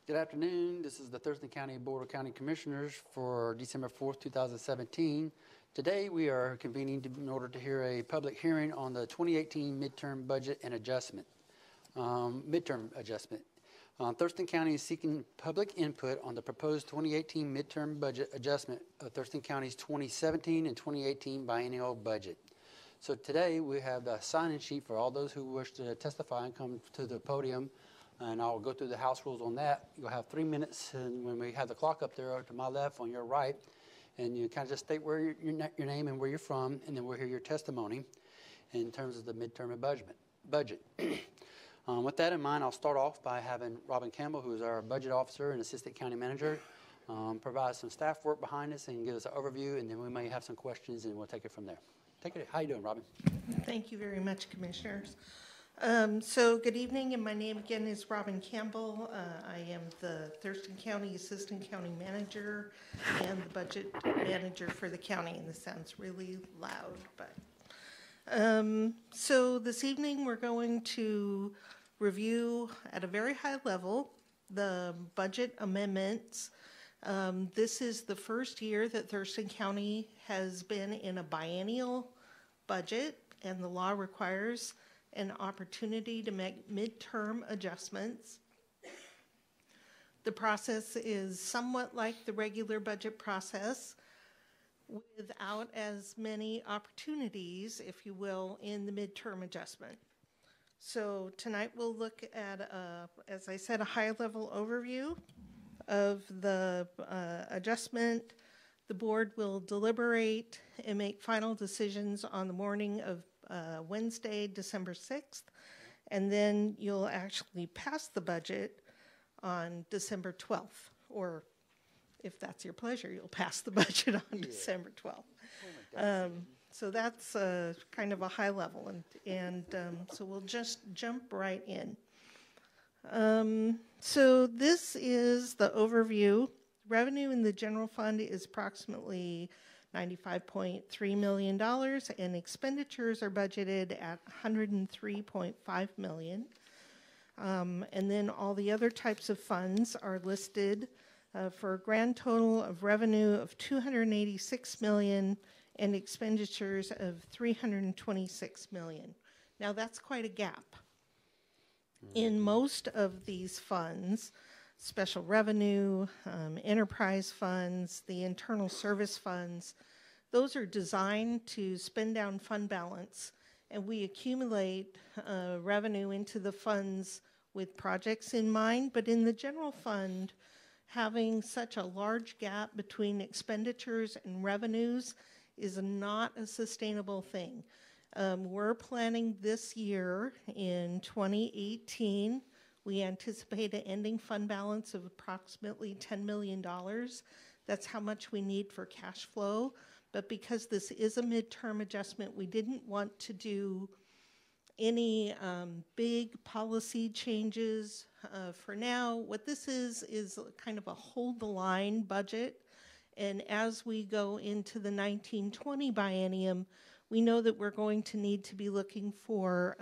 Good afternoon. This is the Thurston County Board of County Commissioners for December 4th, 2017. Today we are convening in order to hear a public hearing on the 2018 midterm budget and adjustment. Thurston County is seeking public input on the proposed 2018 midterm budget adjustment of Thurston County's 2017 and 2018 biennial budget. So today we have the sign-in sheet for all those who wish to testify and come to the podium, and I'll go through the House rules on that. You'll have 3 minutes, and when we have the clock up there to my left, on your right, and you kind of just state where your name and where you're from, and then we'll hear your testimony in terms of the midterm budget. With that in mind, I'll start off by having Robin Campbell, who is our budget officer and assistant county manager, provide some staff work behind us and give us an overview, and then we may have some questions, and we'll take it from there. How you doing, Robin? Thank you very much, Commissioners. So good evening, and my name again is Robin Campbell. I am the Thurston County Assistant County Manager and the Budget Manager for the county, and this sounds really loud, but so this evening we're going to review at a very high level the budget amendments. This is the first year that Thurston County has been in a biennial budget, and the law requires an opportunity to make midterm adjustments. The process is somewhat like the regular budget process, without as many opportunities, if you will, in the midterm adjustment. So tonight we'll look at, as I said, a high-level overview of the adjustment. The board will deliberate and make final decisions on the morning of Wednesday, December 6th, and then you'll actually pass the budget on December 12th, or if that's your pleasure, you'll pass the budget on December 12th. So that's kind of a high level, and so we'll just jump right in. So this is the overview. Revenue in the general fund is approximately $95.3 million, and expenditures are budgeted at $103.5 million. And then all the other types of funds are listed for a grand total of revenue of $286 million and expenditures of $326 million. Now that's quite a gap. In most of these funds, special revenue, enterprise funds, the internal service funds, those are designed to spend down fund balance, and we accumulate revenue into the funds with projects in mind. But in the general fund, having such a large gap between expenditures and revenues is not a sustainable thing. We're planning this year in 2018. We anticipate an ending fund balance of approximately $10 million. That's how much we need for cash flow. But because this is a midterm adjustment, we didn't want to do any big policy changes for now. What this is kind of a hold the line budget. And as we go into the 1920 biennium, we know that we're going to need to be looking for,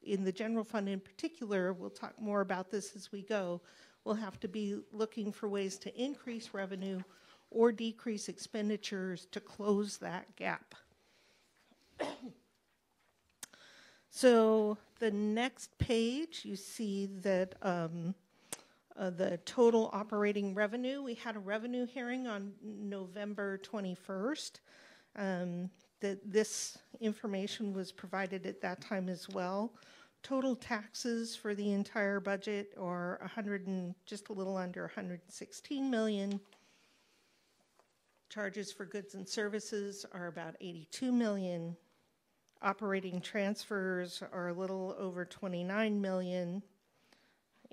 in the general fund in particular, we'll talk more about this as we go, we'll have to be looking for ways to increase revenue or decrease expenditures to close that gap. So the next page, you see that the total operating revenue, we had a revenue hearing on November 21st. This information was provided at that time as well. Total taxes for the entire budget are just a little under $116 million. Charges for goods and services are about $82 million. Operating transfers are a little over $29 million.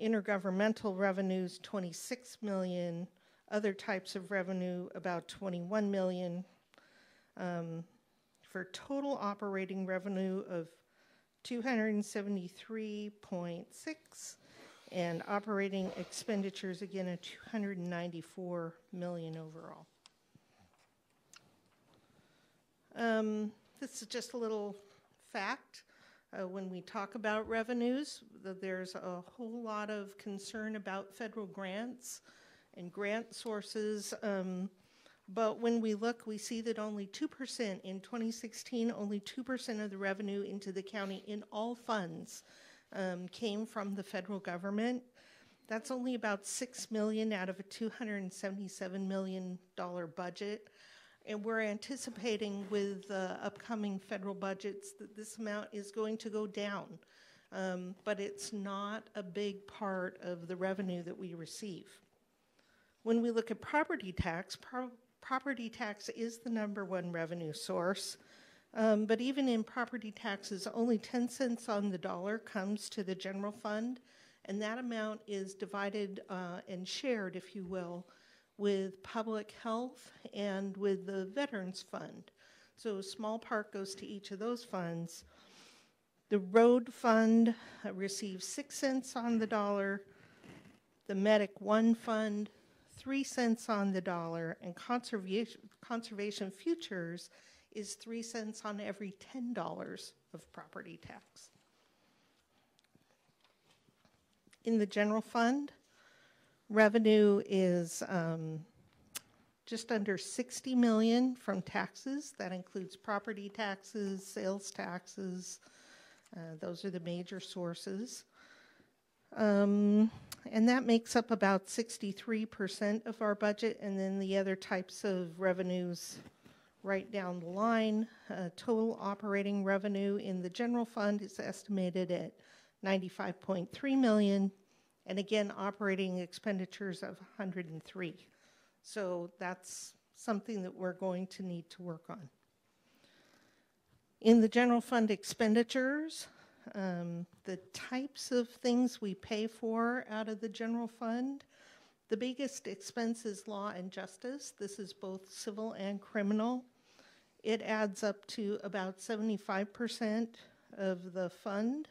Intergovernmental revenues, $26 million. Other types of revenue, about $21 million. For total operating revenue of $273.6, and operating expenditures again at $294 million overall. This is just a little fact. When we talk about revenues, there's a whole lot of concern about federal grants and grant sources. But when we look, we see that only 2% in 2016, only 2% of the revenue into the county in all funds came from the federal government. That's only about $6 million out of a $277 million budget. And we're anticipating with upcoming federal budgets that this amount is going to go down. But it's not a big part of the revenue that we receive. When we look at property tax, property tax is the #1 revenue source. But even in property taxes, only 10 cents on the dollar comes to the general fund. And that amount is divided and shared, if you will, with public health and with the Veterans Fund. So a small part goes to each of those funds. The road fund receives 6 cents on the dollar. The Medic One Fund, 3 cents on the dollar. And Conservation Futures is 3 cents on every $10 of property tax. In the general fund, revenue is just under $60 million from taxes. That includes property taxes, sales taxes. Those are the major sources. And that makes up about 63% of our budget. And then the other types of revenues right down the line. Total operating revenue in the general fund is estimated at $95.3 million, and again, operating expenditures of $103. So that's something that we're going to need to work on. In the general fund expenditures, the types of things we pay for out of the general fund, the biggest expense is law and justice. This is both civil and criminal. It adds up to about 75% of the fund,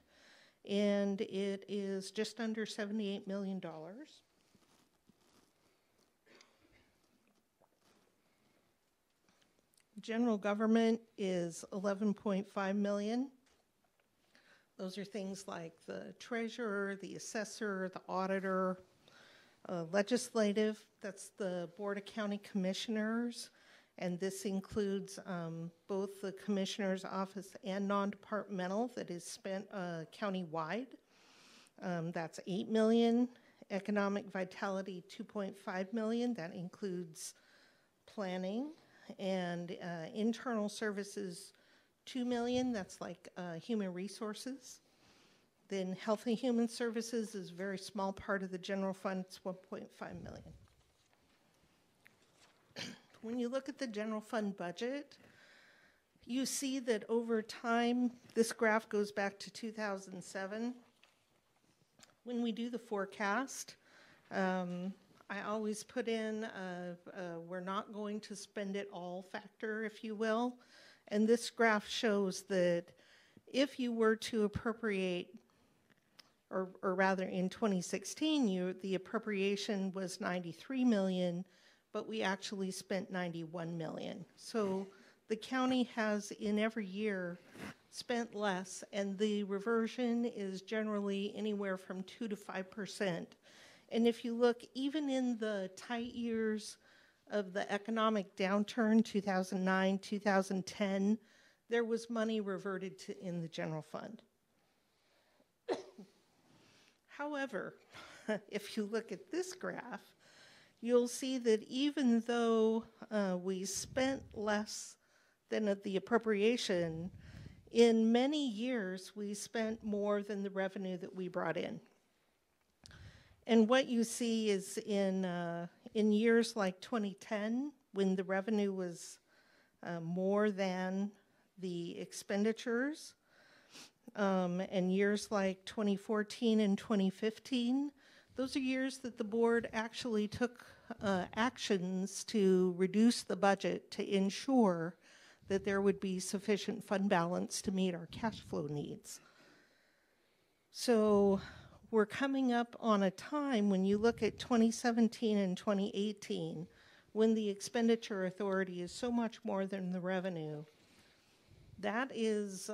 and it is just under $78 million. General government is $11.5 million. Those are things like the treasurer, the assessor, the auditor. Legislative, that's the Board of County Commissioners, and this includes both the Commissioner's Office and non-departmental that is spent county-wide. That's $8 million. Economic Vitality, $2.5 million. That includes planning. And internal services, $2 million. That's like human resources. Then Health and Human Services is a very small part of the general fund. It's $1.5 million. When you look at the general fund budget, you see that over time, this graph goes back to 2007. When we do the forecast, I always put in we're not going to spend it all factor, if you will. And this graph shows that if you were to appropriate, or rather in 2016, the appropriation was $93 million, but we actually spent $91 million. So the county has, in every year, spent less, and the reversion is generally anywhere from 2 to 5%. And if you look, even in the tight years of the economic downturn, 2009, 2010, there was money reverted to in the general fund. However, if you look at this graph, you'll see that even though we spent less than at the appropriation, in many years we spent more than the revenue that we brought in. And what you see is in years like 2010, when the revenue was more than the expenditures, and years like 2014 and 2015, those are years that the board actually took actions to reduce the budget to ensure that there would be sufficient fund balance to meet our cash flow needs. So we're coming up on a time when you look at 2017 and 2018, when the expenditure authority is so much more than the revenue. That is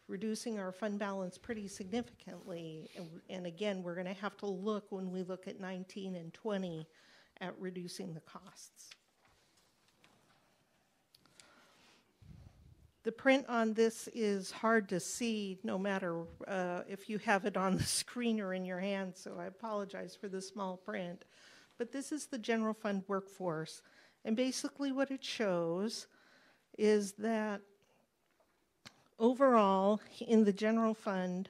reducing our fund balance pretty significantly. And again, we're going to have to look when we look at 19 and 20 at reducing the costs. The print on this is hard to see no matter if you have it on the screen or in your hand, so I apologize for the small print. But this is the general fund workforce. And basically what it shows is that overall in the general fund,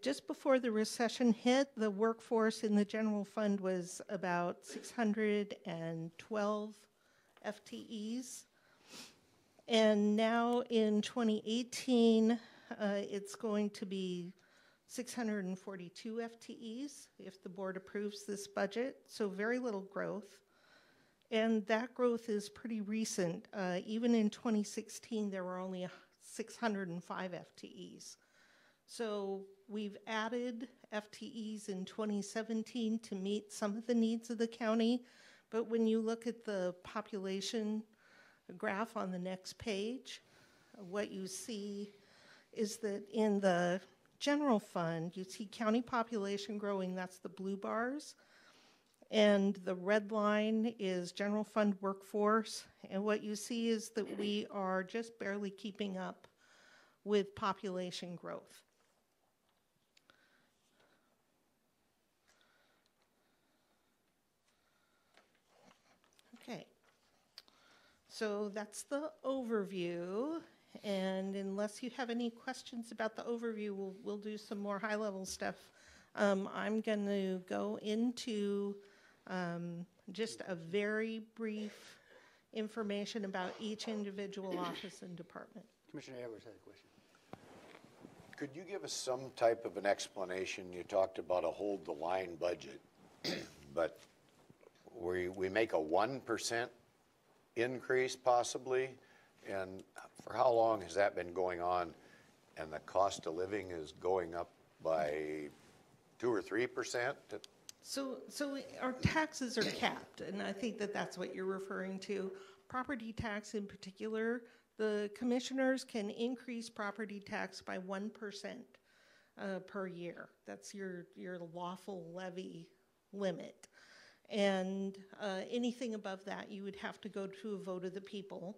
just before the recession hit, the workforce in the general fund was about 612 FTEs. And now in 2018, it's going to be 642 FTEs if the board approves this budget, so very little growth. And that growth is pretty recent. Even in 2016, there were only 605 FTEs. So we've added FTEs in 2017 to meet some of the needs of the county, but when you look at the population graph on the next page, what you see is that in the general fund, you see county population growing, that's the blue bars, and the red line is general fund workforce, and what you see is that we are just barely keeping up with population growth. Okay. So that's the overview, and unless you have any questions about the overview, we'll do some more high-level stuff. I'm going to go into just a very brief information about each individual office and department. Commissioner Edwards had a question. Could you give us some type of an explanation? You talked about a hold-the-line budget, but we make a 1% increase possibly, and for how long has that been going on? And the cost of living is going up by 2 or 3%? So our taxes are capped, and I think that that's what you're referring to. Property tax in particular, the commissioners can increase property tax by 1% per year. That's your lawful levy limit. And anything above that, you would have to go to a vote of the people.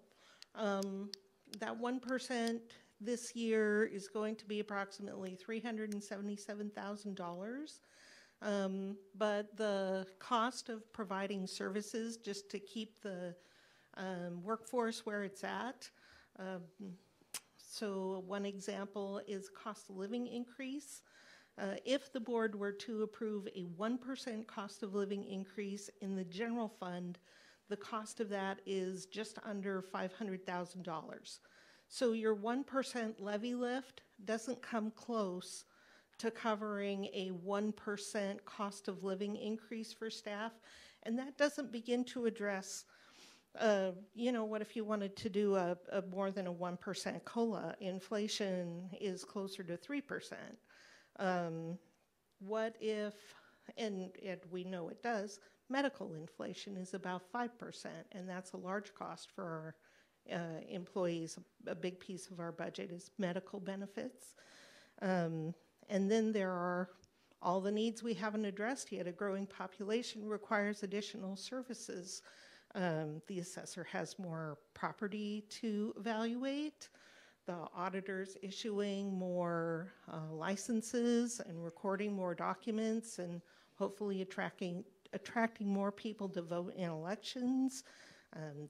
That 1% this year is going to be approximately $377,000. But the cost of providing services just to keep the workforce where it's at. So one example is cost of living increase. If the board were to approve a 1% cost of living increase in the general fund, the cost of that is just under $500,000. So your 1% levy lift doesn't come close to covering a 1% cost of living increase for staff, and that doesn't begin to address what if you wanted to do a more than a 1% COLA? Inflation is closer to 3%. What if, and we know it does, medical inflation is about 5%, and that's a large cost for our employees. A big piece of our budget is medical benefits. And then there are all the needs we haven't addressed yet. A growing population requires additional services. The assessor has more property to evaluate. The auditor's issuing more licenses and recording more documents and hopefully attracting more people to vote in elections.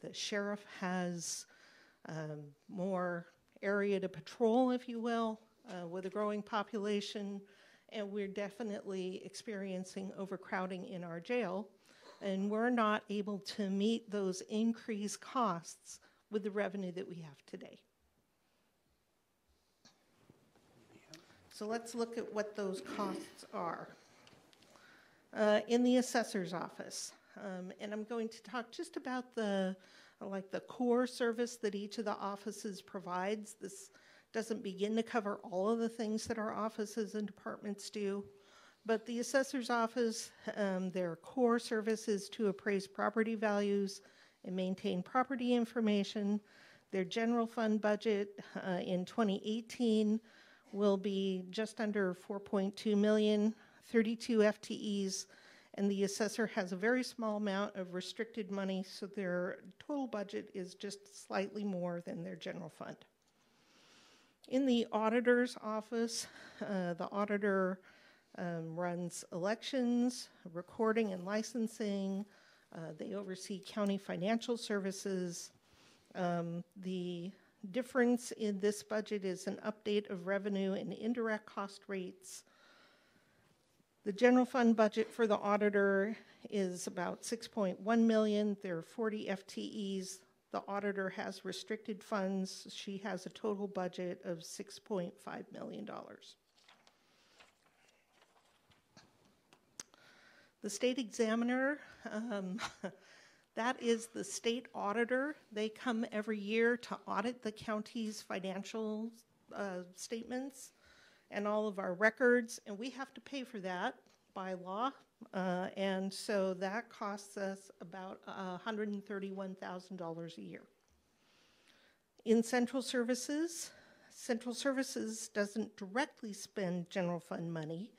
The sheriff has more area to patrol, if you will, with a growing population. And we're definitely experiencing overcrowding in our jail. And we're not able to meet those increased costs with the revenue that we have today. So let's look at what those costs are. In the assessor's office, and I'm going to talk just about the core service that each of the offices provides. This doesn't begin to cover all of the things that our offices and departments do, but the assessor's office, their core service is to appraise property values and maintain property information. Their general fund budget in 2018 will be just under 4.2 million, 32 FTEs, and the assessor has a very small amount of restricted money, so their total budget is just slightly more than their general fund. In the auditor's office, the auditor runs elections, recording and licensing. They oversee county financial services. The difference in this budget is an update of revenue and indirect cost rates. The general fund budget for the auditor is about 6.1 million. There are 40 FTEs. The auditor has restricted funds. She has a total budget of $6.5 million. The state examiner, that is the state auditor. They come every year to audit the county's financial statements and all of our records, and we have to pay for that by law. And so that costs us about $131,000 a year. In central services doesn't directly spend general fund money.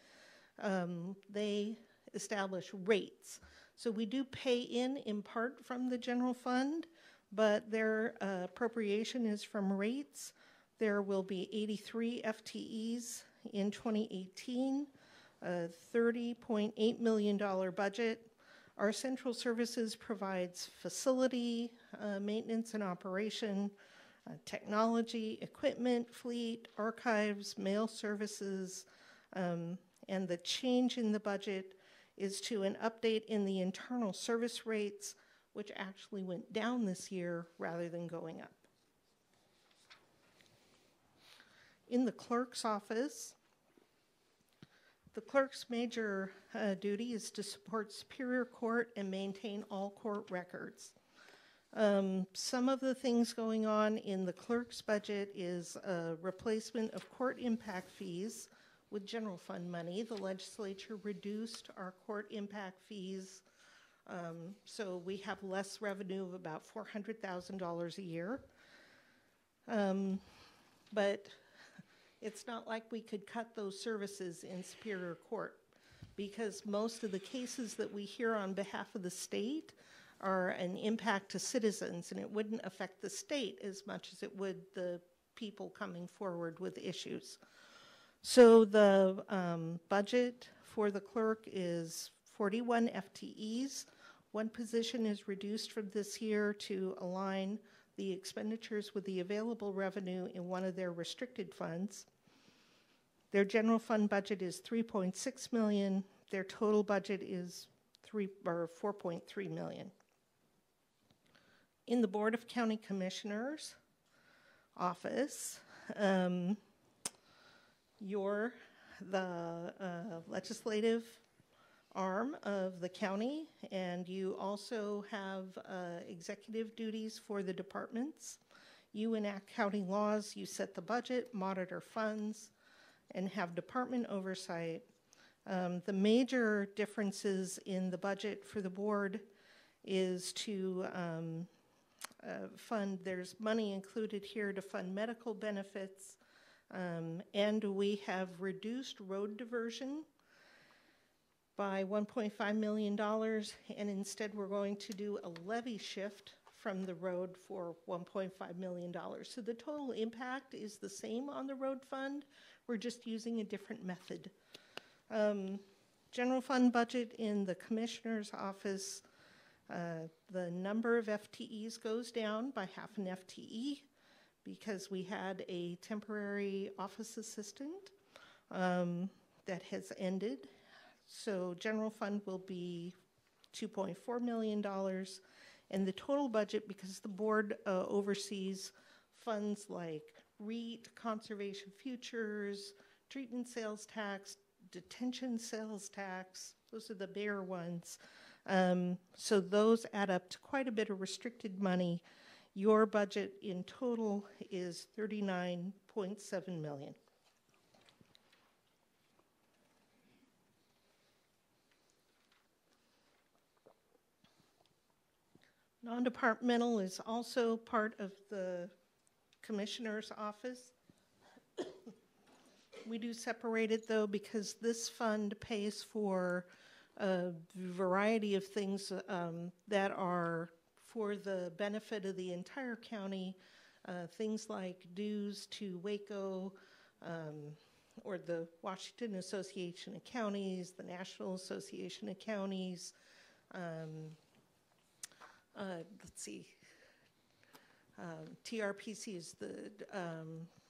They establish rates. So we do pay in part from the general fund, but their appropriation is from rates. There will be 83 FTEs in 2018, a $30.8 million budget. Our central services provides facility, maintenance and operation, technology, equipment, fleet, archives, mail services, and the change in the budget is to an update in the internal service rates, which actually went down this year rather than going up. In the clerk's office, the clerk's major duty is to support Superior Court and maintain all court records. Some of the things going on in the clerk's budget is a replacement of court impact fees with general fund money. The legislature reduced our court impact fees, so we have less revenue of about $400,000 a year. But it's not like we could cut those services in Superior Court, because most of the cases that we hear on behalf of the state are an impact to citizens, and it wouldn't affect the state as much as it would the people coming forward with issues. So the budget for the clerk is 41 FTEs. One position is reduced from this year to align the expenditures with the available revenue in one of their restricted funds. Their general fund budget is $3.6 million. Their total budget is $4.3 million. In the Board of County Commissioners office, you're the legislative arm of the county, and you also have executive duties for the departments. You enact county laws, you set the budget, monitor funds, and have department oversight. The major differences in the budget for the board is to fund, there's money included here to fund medical benefits, and we have reduced road diversion by $1.5 million, and instead we're going to do a levy shift from the road for $1.5 million. So the total impact is the same on the road fund. We're just using a different method. General fund budget in the commissioner's office, the number of FTEs goes down by half an FTE because we had a temporary office assistant that has ended. So general fund will be $2.4 million, and the total budget, because the board oversees funds like REIT, conservation futures, treatment sales tax, detention sales tax, those are the bigger ones. So those add up to quite a bit of restricted money. Your budget in total is $39.7 million. Non-departmental is also part of the commissioner's office. We do separate it though because this fund pays for a variety of things that are for the benefit of the entire county, things like dues to Waco, or the Washington Association of Counties, the National Association of Counties, let's see, TRPC is the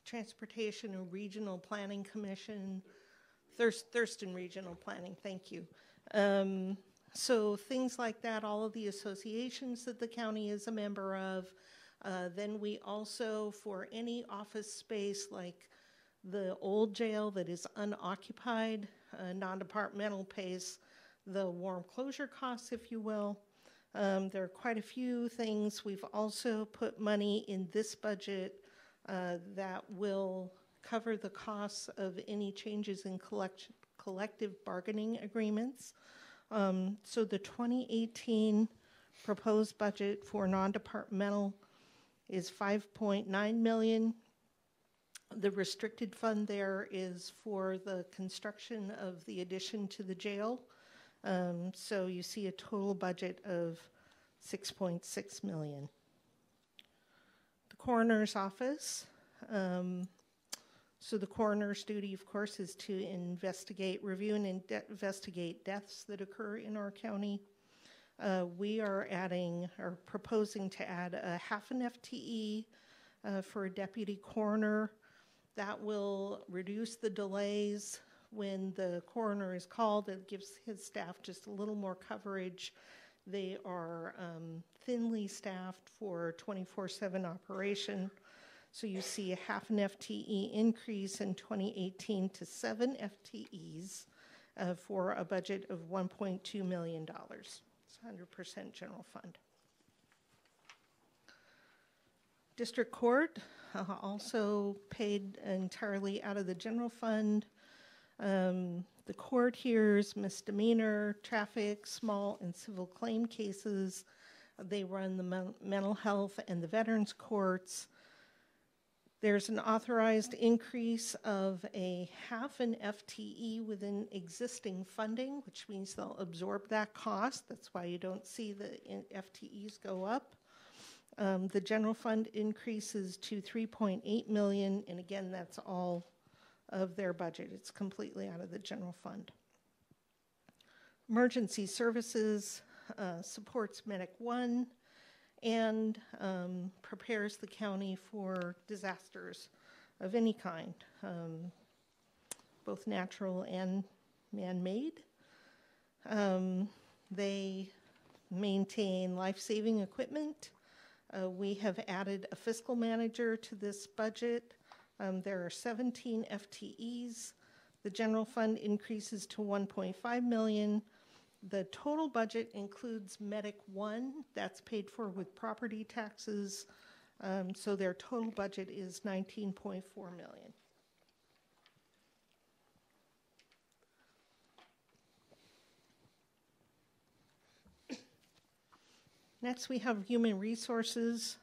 Transportation and Regional Planning Commission, Thurston Regional Planning, thank you. So things like that, all of the associations that the county is a member of. Then we also, for any office space like the old jail that is unoccupied, non-departmental pays the warm closure costs, if you will. There are quite a few things. We've also put money in this budget that will cover the costs of any changes in collective bargaining agreements. So the 2018 proposed budget for non-departmental is $5.9 million. The restricted fund there is for the construction of the addition to the jail. So you see a total budget of $6.6 million. The coroner's office. So the coroner's duty, of course, is to investigate, review, and investigate deaths that occur in our county. We are proposing to add a half an FTE for a deputy coroner. That will reduce the delays when the coroner is called. It gives his staff just a little more coverage. They are thinly staffed for 24/7 operation. So you see a half an FTE increase in 2018 to 7 FTEs for a budget of $1.2 million. It's 100% general fund. District Court also paid entirely out of the general fund. The court hears misdemeanor, traffic, small and civil claim cases. They run the mental health and the veterans courts. There's an authorized increase of a half an FTE within existing funding, which means they'll absorb that cost. That's why you don't see the FTEs go up. The general fund increases to $3.8 million, and again, that's all of their budget. It's completely out of the general fund. Emergency services supports Medic 1 and prepares the county for disasters of any kind, both natural and man-made. They maintain life-saving equipment. We have added a fiscal manager to this budget. There are 17 FTEs. The general fund increases to $1.5 million. The total budget includes Medic 1. That's paid for with property taxes. So their total budget is $19.4 million. Next, we have human resources.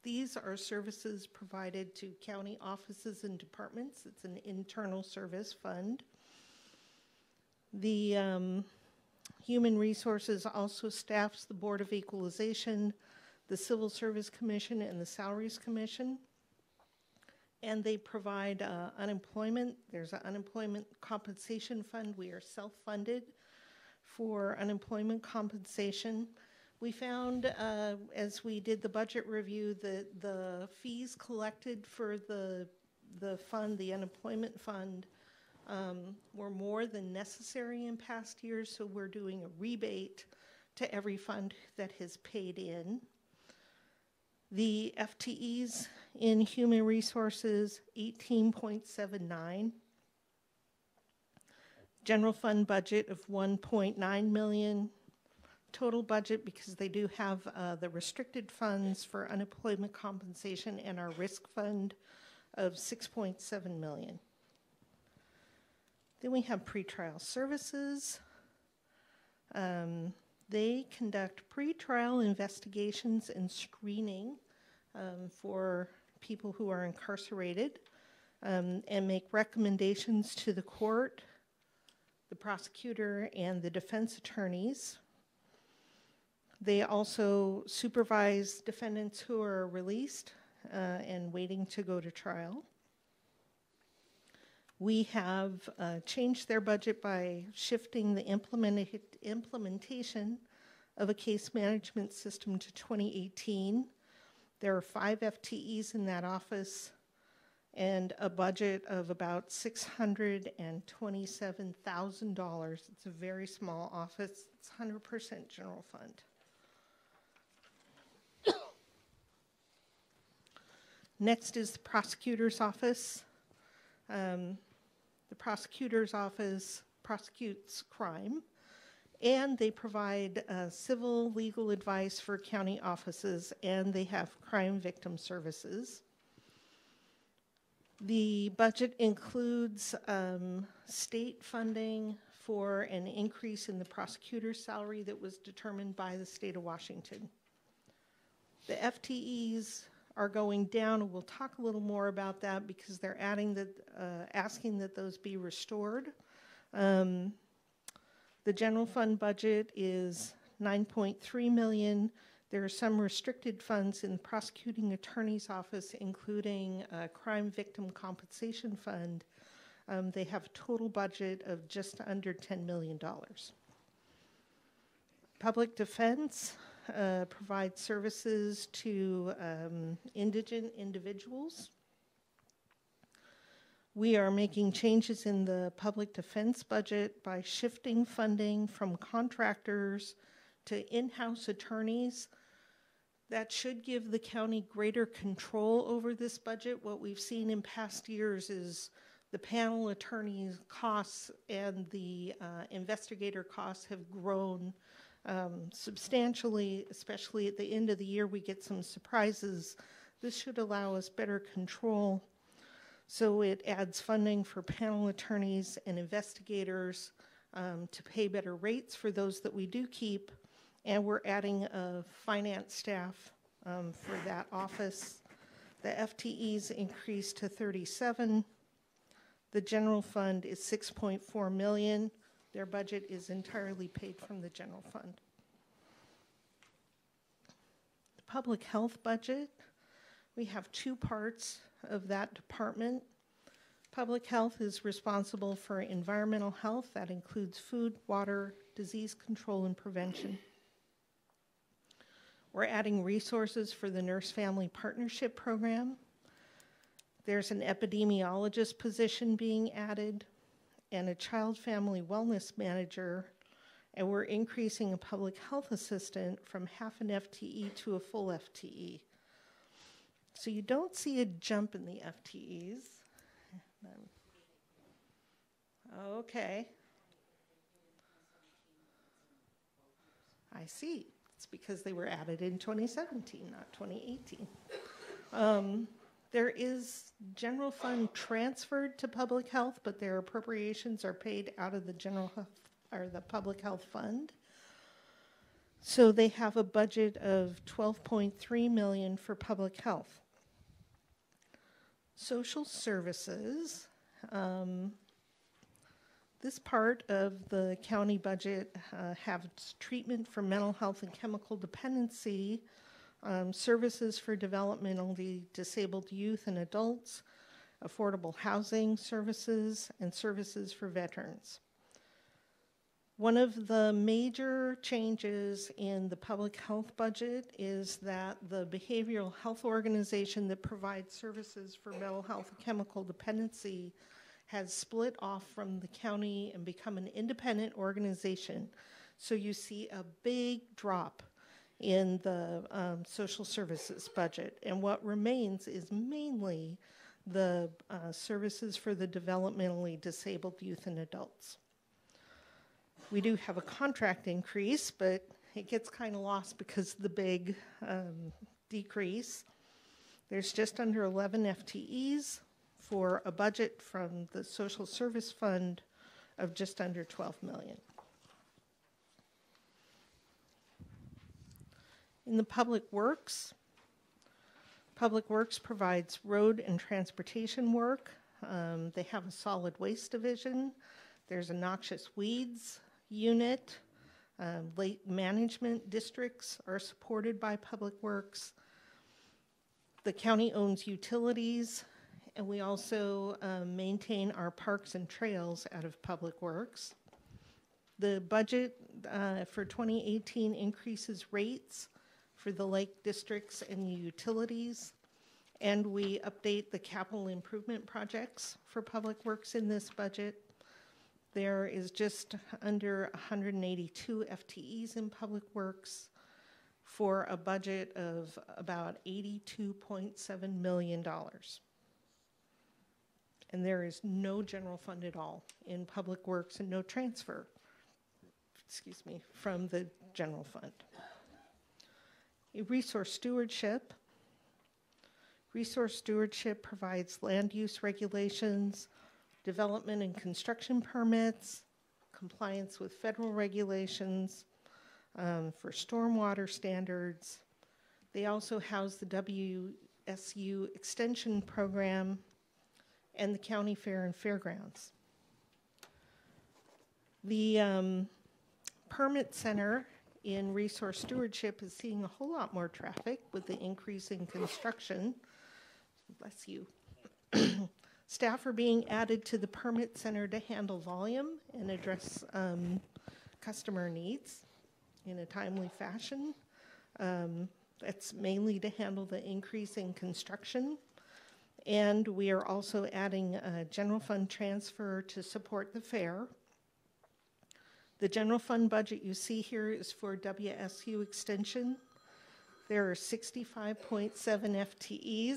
These are services provided to county offices and departments. It's an internal service fund. The Human Resources also staffs the Board of Equalization, the Civil Service Commission, and the Salaries Commission. And they provide unemployment. There's an unemployment compensation fund. We are self-funded for unemployment compensation. We found, as we did the budget review, that the fees collected for the fund, the unemployment fund, were more than necessary in past years, so we're doing a rebate to every fund that has paid in. The FTEs in human resources, 18.79. General fund budget of $1.9 million. Total budget, because they do have the restricted funds for unemployment compensation and our risk fund, of $6.7 million. Then we have pretrial services. They conduct pretrial investigations and screening for people who are incarcerated and make recommendations to the court, the prosecutor, and the defense attorneys. They also supervise defendants who are released and waiting to go to trial. We have changed their budget by shifting the implementation of a case management system to 2018. There are 5 FTEs in that office and a budget of about $627,000. It's a very small office. It's 100% general fund. Next is the prosecutor's office. The prosecutor's office prosecutes crime, and they provide civil legal advice for county offices, and they have crime victim services. The budget includes state funding for an increase in the prosecutor's salary that was determined by the state of Washington. The FTEs are going down, and we'll talk a little more about that because they're asking that those be restored. The general fund budget is $9.3 million. There are some restricted funds in the prosecuting attorney's office, including a crime victim compensation fund. They have a total budget of just under $10 million. Public defense provides services to indigent individuals. We are making changes in the public defense budget by shifting funding from contractors to in-house attorneys. That should give the county greater control over this budget. What we've seen in past years is the panel attorney costs and the investigator costs have grown substantially, especially at the end of the year. We get some surprises. This should allow us better control. So it adds funding for panel attorneys and investigators to pay better rates for those that we do keep. And we're adding a finance staff for that office. The FTEs increased to 37. The general fund is $6.4 million. Their budget is entirely paid from the general fund. The public health budget, we have 2 parts of that department. Public health is responsible for environmental health. That includes food, water, disease control, and prevention. We're adding resources for the Nurse-Family Partnership Program. There's an epidemiologist position being added and a child family wellness manager, and we're increasing a public health assistant from half an FTE to a full FTE. So you don't see a jump in the FTEs. Okay. I see. It's because they were added in 2017, not 2018. There is general fund transferred to public health, but their appropriations are paid out of the general health or the public health fund. So they have a budget of $12.3 million for public health. Social services. This part of the county budget has treatment for mental health and chemical dependency, services for developmentally disabled youth and adults, affordable housing services, and services for veterans. One of the major changes in the public health budget is that the behavioral health organization that provides services for mental health and chemical dependency has split off from the county and become an independent organization. So you see a big drop in the social services budget. And what remains is mainly the services for the developmentally disabled youth and adults. We do have a contract increase, but it gets kind of lost because of the big decrease. There's just under 11 FTEs for a budget from the social service fund of just under $12 million. In the Public Works provides road and transportation work. They have a solid waste division. There's a noxious weeds unit. Lake management districts are supported by Public Works. The county owns utilities, and we also maintain our parks and trails out of Public Works. The budget for 2018 increases rates for the lake districts and the utilities, and we update the capital improvement projects for Public Works in this budget. There is just under 182 FTEs in Public Works for a budget of about $82.7 million. And there is no general fund at all in Public Works and no transfer, from the general fund. Resource stewardship. Resource stewardship provides land use regulations, development and construction permits, compliance with federal regulations, for stormwater standards. They also house the WSU Extension Program and the County Fair and Fairgrounds. The Permit Center in Resource Stewardship is seeing a whole lot more traffic with the increase in construction. Bless you. Staff are being added to the Permit Center to handle volume and address customer needs in a timely fashion. That's mainly to handle the increase in construction. And we are also adding a general fund transfer to support the fair. The general fund budget you see here is for WSU Extension. There are 65.7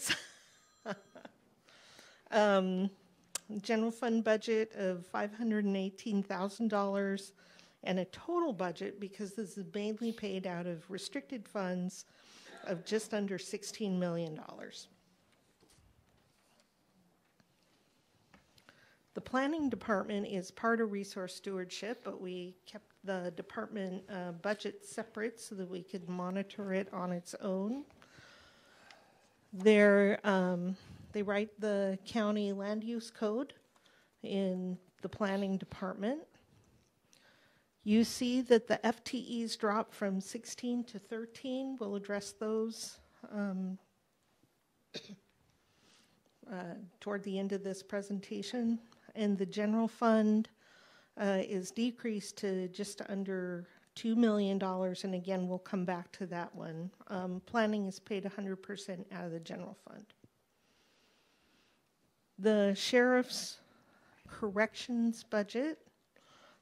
FTEs. General fund budget of $518,000 and a total budget, because this is mainly paid out of restricted funds, of just under $16 million. The planning department is part of resource stewardship, but we kept the department budget separate so that we could monitor it on its own. They write the county land use code in the planning department. You see that the FTEs dropped from 16 to 13. We'll address those toward the end of this presentation. And the general fund is decreased to just under $2 million, and again, we'll come back to that one. Planning is paid 100% out of the general fund. The sheriff's corrections budget,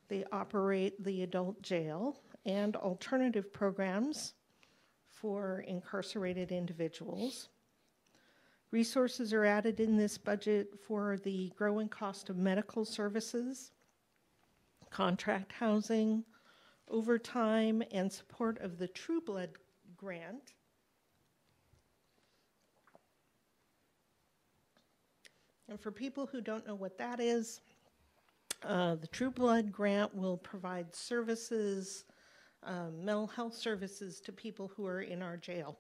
they operate the adult jail and alternative programs for incarcerated individuals. Resources are added in this budget for the growing cost of medical services, contract housing, overtime, and support of the True Blood grant. And for people who don't know what that is, the True Blood grant will provide services, mental health services to people who are in our jail.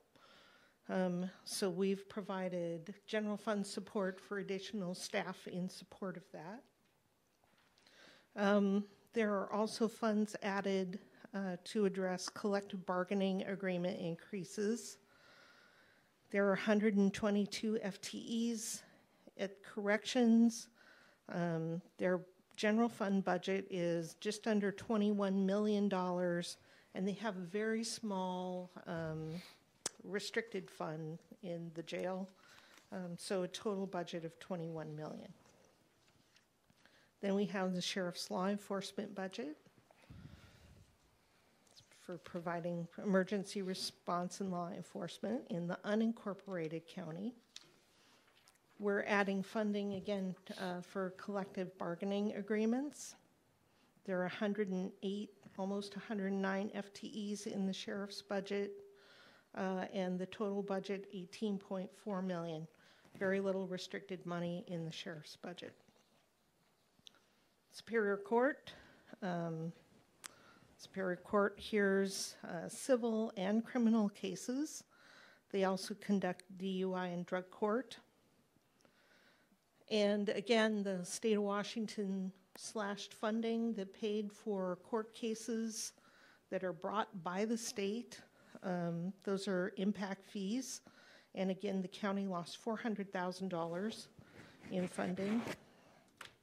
So we've provided general fund support for additional staff in support of that. There are also funds added to address collective bargaining agreement increases. There are 122 FTEs at corrections. Their general fund budget is just under $21 million, and they have a very small restricted fund in the jail, so a total budget of $21 million. Then we have the sheriff's law enforcement budget for providing emergency response and law enforcement in the unincorporated county. We're adding funding again for collective bargaining agreements. There are 108, almost 109 FTEs in the sheriff's budget, and the total budget $18.4 million. Very little restricted money in the sheriff's budget. Superior Court, Superior Court hears civil and criminal cases. They also conduct DUI and drug court. And again, the state of Washington slashed funding that paid for court cases that are brought by the state. Those are impact fees. And again, the county lost $400,000 in funding.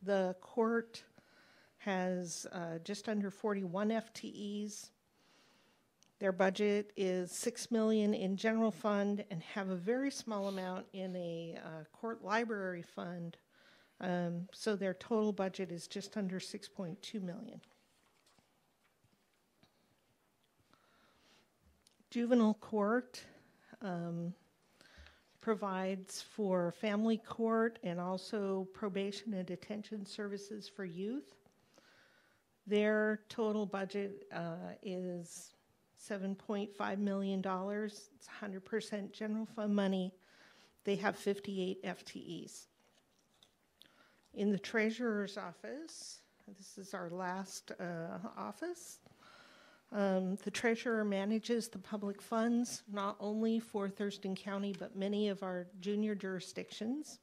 The court has just under 41 FTEs. Their budget is $6 million in general fund and have a very small amount in a court library fund. So their total budget is just under $6.2 million. Juvenile court provides for family court and also probation and detention services for youth. Their total budget is $7.5 million. It's 100% general fund money. They have 58 FTEs. In the treasurer's office, this is our last office, the treasurer manages the public funds, not only for Thurston County, but many of our junior jurisdictions.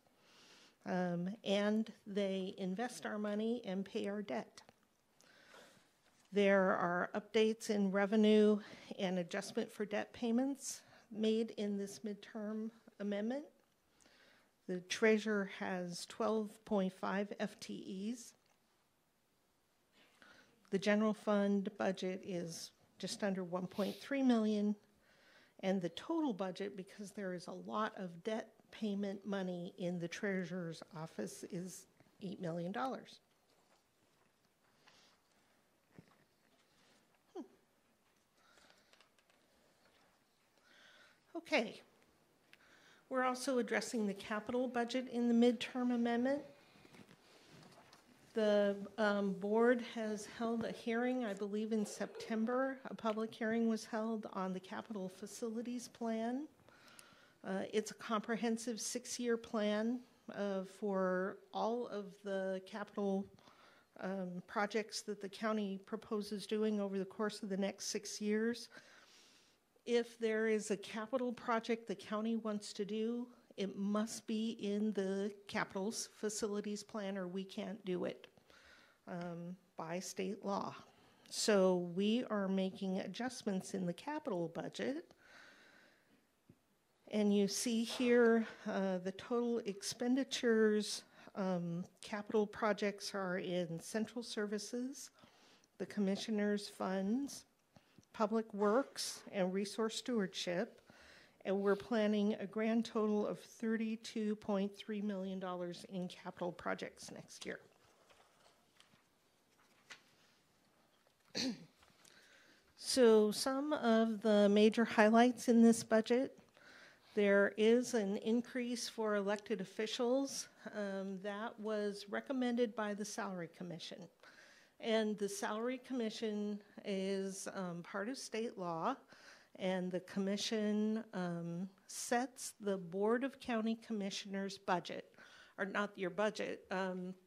And they invest our money and pay our debt. There are updates in revenue and adjustment for debt payments made in this midterm amendment. The treasurer has 12.5 FTEs. The general fund budget is just under 1.3 million, and the total budget, because there is a lot of debt payment money in the treasurer's office, is $8 million. Okay. We're also addressing the capital budget in the midterm amendment. The board has held a hearing, I believe in September. A public hearing was held on the capital facilities plan. It's a comprehensive 6-year plan for all of the capital projects that the county proposes doing over the course of the next 6 years. If there is a capital project the county wants to do, it must be in the capital facilities plan or we can't do it by state law. So we are making adjustments in the capital budget. And you see here the total expenditures. Capital projects are in central services, the commissioner's funds, public works, and resource stewardship. And we're planning a grand total of $32.3 million in capital projects next year. So some of the major highlights in this budget: there is an increase for elected officials that was recommended by the Salary Commission. And the Salary Commission is part of state law, and the commission sets the Board of County Commissioners' budget, or not your budget,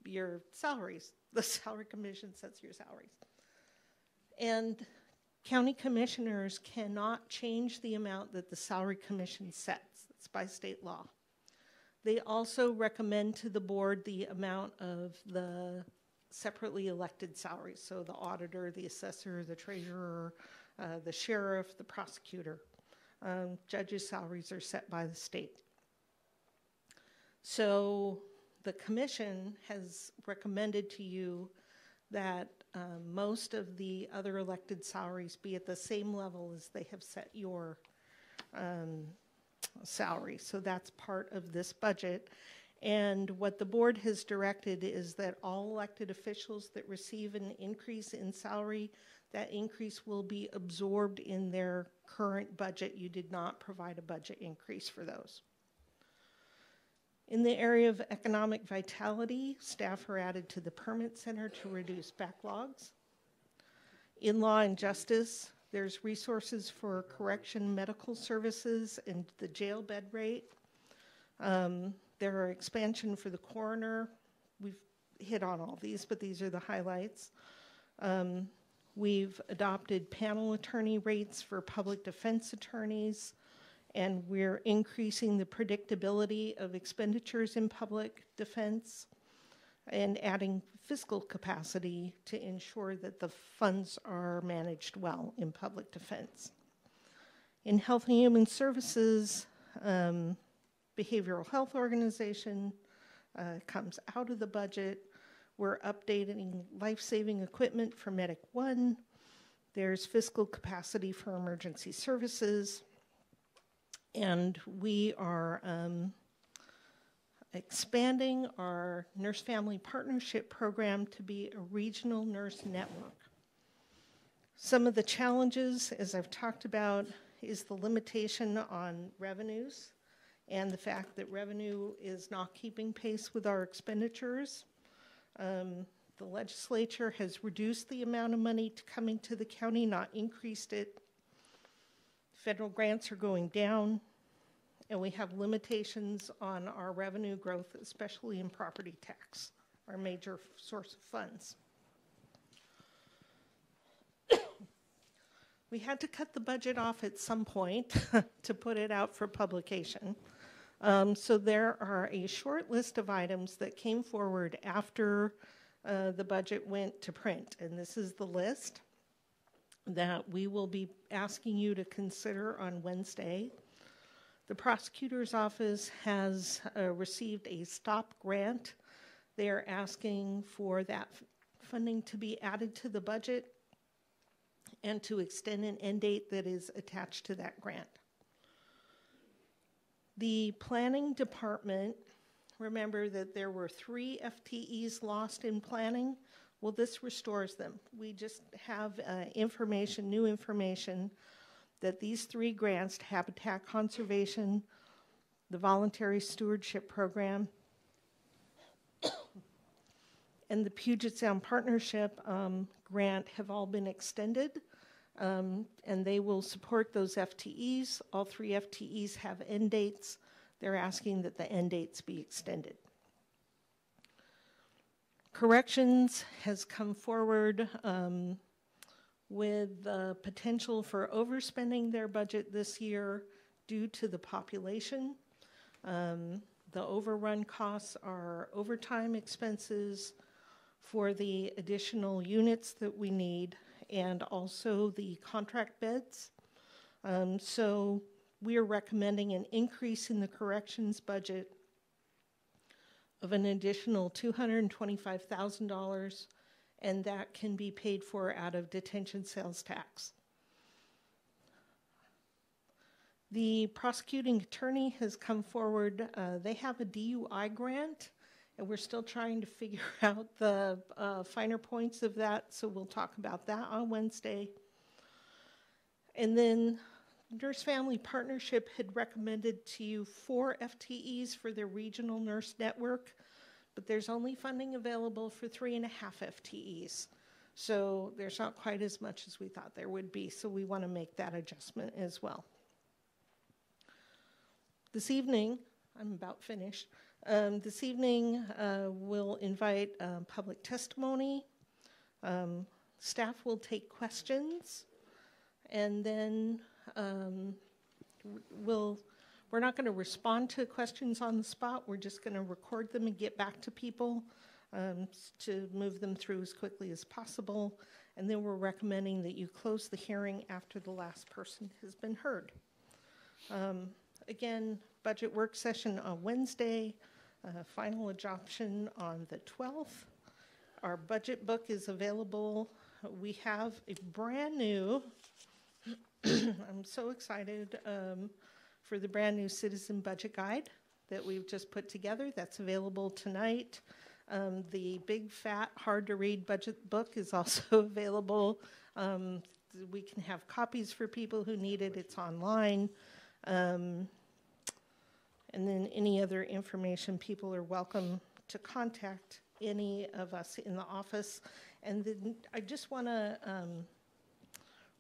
your salaries. The Salary Commission sets your salaries. And county commissioners cannot change the amount that the Salary Commission sets. It's by state law. They also recommend to the board the amount of the separately elected salaries, so the auditor, the assessor, the treasurer, the sheriff, the prosecutor. Judges' salaries are set by the state. So the commission has recommended to you that most of the other elected salaries be at the same level as they have set your salary. So that's part of this budget. And what the board has directed is that all elected officials that receive an increase in salary, that increase will be absorbed in their current budget. You did not provide a budget increase for those. In the area of economic vitality, staff are added to the permit center to reduce backlogs. In law and justice, there's resources for correction medical services and the jail bed rate. There are expansion for the coroner. We've hit on all these, but these are the highlights. We've adopted panel attorney rates for public defense attorneys, and we're increasing the predictability of expenditures in public defense and adding fiscal capacity to ensure that the funds are managed well in public defense. In Health and Human Services, behavioral health organization comes out of the budget. We're updating life-saving equipment for Medic One. There's fiscal capacity for emergency services. And we are expanding our nurse-family partnership program to be a regional nurse network. Some of the challenges, as I've talked about, is the limitation on revenues and the fact that revenue is not keeping pace with our expenditures. The legislature has reduced the amount of money coming to the county, not increased it. Federal grants are going down, and we have limitations on our revenue growth, especially in property tax, our major source of funds. We had to cut the budget off at some point to put it out for publication. So there are a short list of items that came forward after the budget went to print, and this is the list that we will be asking you to consider on Wednesday. The prosecutor's office has received a STOP grant. They are asking for that funding to be added to the budget and to extend an end date that is attached to that grant. The planning department, remember that there were 3 FTEs lost in planning. Well, this restores them. We just have new information that these 3 grants, Habitat Conservation, the Voluntary Stewardship Program, and the Puget Sound Partnership grant have all been extended, and they will support those FTEs. All 3 FTEs have end dates. They're asking that the end dates be extended. Corrections has come forward with the potential for overspending their budget this year due to the population. The overrun costs are overtime expenses for the additional units that we need and also the contract beds. So we are recommending an increase in the corrections budget of an additional $225,000, and that can be paid for out of detention sales tax. The prosecuting attorney has come forward. They have a DUI grant, and we're still trying to figure out the finer points of that, so we'll talk about that on Wednesday. And then Nurse Family Partnership had recommended to you 4 FTEs for their regional nurse network, but there's only funding available for 3.5 FTEs. So there's not quite as much as we thought there would be, so we want to make that adjustment as well. This evening, I'm about finished. This evening, we'll invite public testimony. Staff will take questions, and then we're not going to respond to questions on the spot. We're just going to record them and get back to people to move them through as quickly as possible. And then we're recommending that you close the hearing after the last person has been heard. Again, budget work session on Wednesday, final adoption on the 12th. Our budget book is available. We have a brand new, I'm so excited, for the brand new Citizen Budget Guide that we've just put together. That's available tonight. The big, fat, hard-to-read budget book is also available. We can have copies for people who need it. It's online. And then any other information, people are welcome to contact any of us in the office. And then I just want to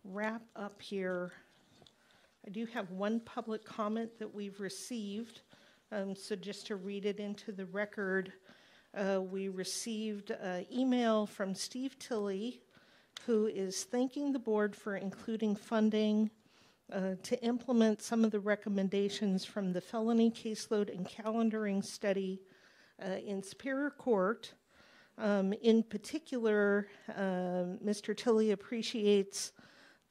wrap up here. I do have one public comment that we've received. So just to read it into the record, we received an email from Steve Tilley, who is thanking the board for including funding to implement some of the recommendations from the felony caseload and calendaring study in Superior Court. In particular, Mr. Tilley appreciates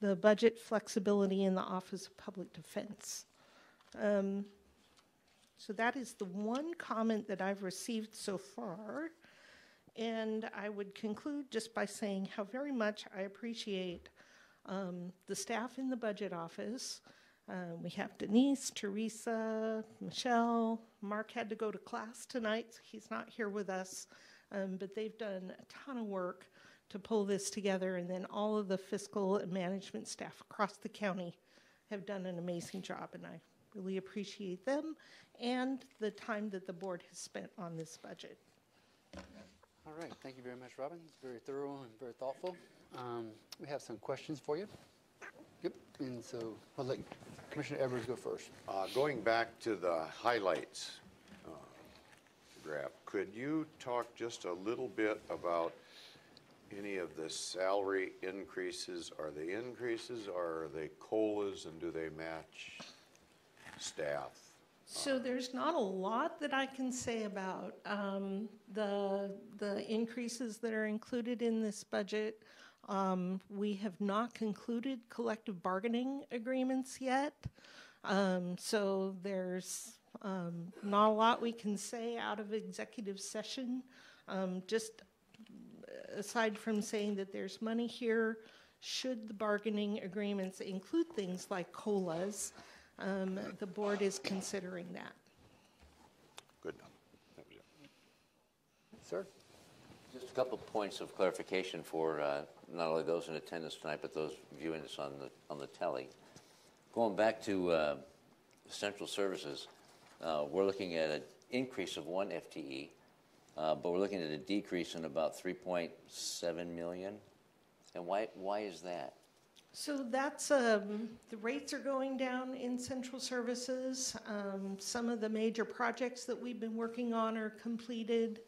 the budget flexibility in the Office of Public Defense. So that is the one comment that I've received so far. And I would conclude just by saying how very much I appreciate the staff in the budget office. We have Denise, Teresa, Michelle. Mark had to go to class tonight, so he's not here with us. But they've done a ton of work to pull this together, and then all of the fiscal and management staff across the county have done an amazing job, and I really appreciate them and the time that the board has spent on this budget. All right, thank you very much, Robin. It's very thorough and very thoughtful. We have some questions for you. Yep, and so I'll let Commissioner Edwards go first. Going back to the highlights graph, could you talk just a little bit about any of the salary increases? Are they increases or are they COLAs, and do they match staff? So there's not a lot that I can say about the increases that are included in this budget. We have not concluded collective bargaining agreements yet. So there's not a lot we can say out of executive session. Just aside from saying that there's money here, should the bargaining agreements include things like COLAs, the board is considering that. Good enough. Sir? Just a couple points of clarification for not only those in attendance tonight, but those viewing this on the telly. Going back to central services, we're looking at an increase of 1 FTE, but we're looking at a decrease in about 3.7 million. And why is that? So that's, the rates are going down in central services. Some of the major projects that we've been working on are completed.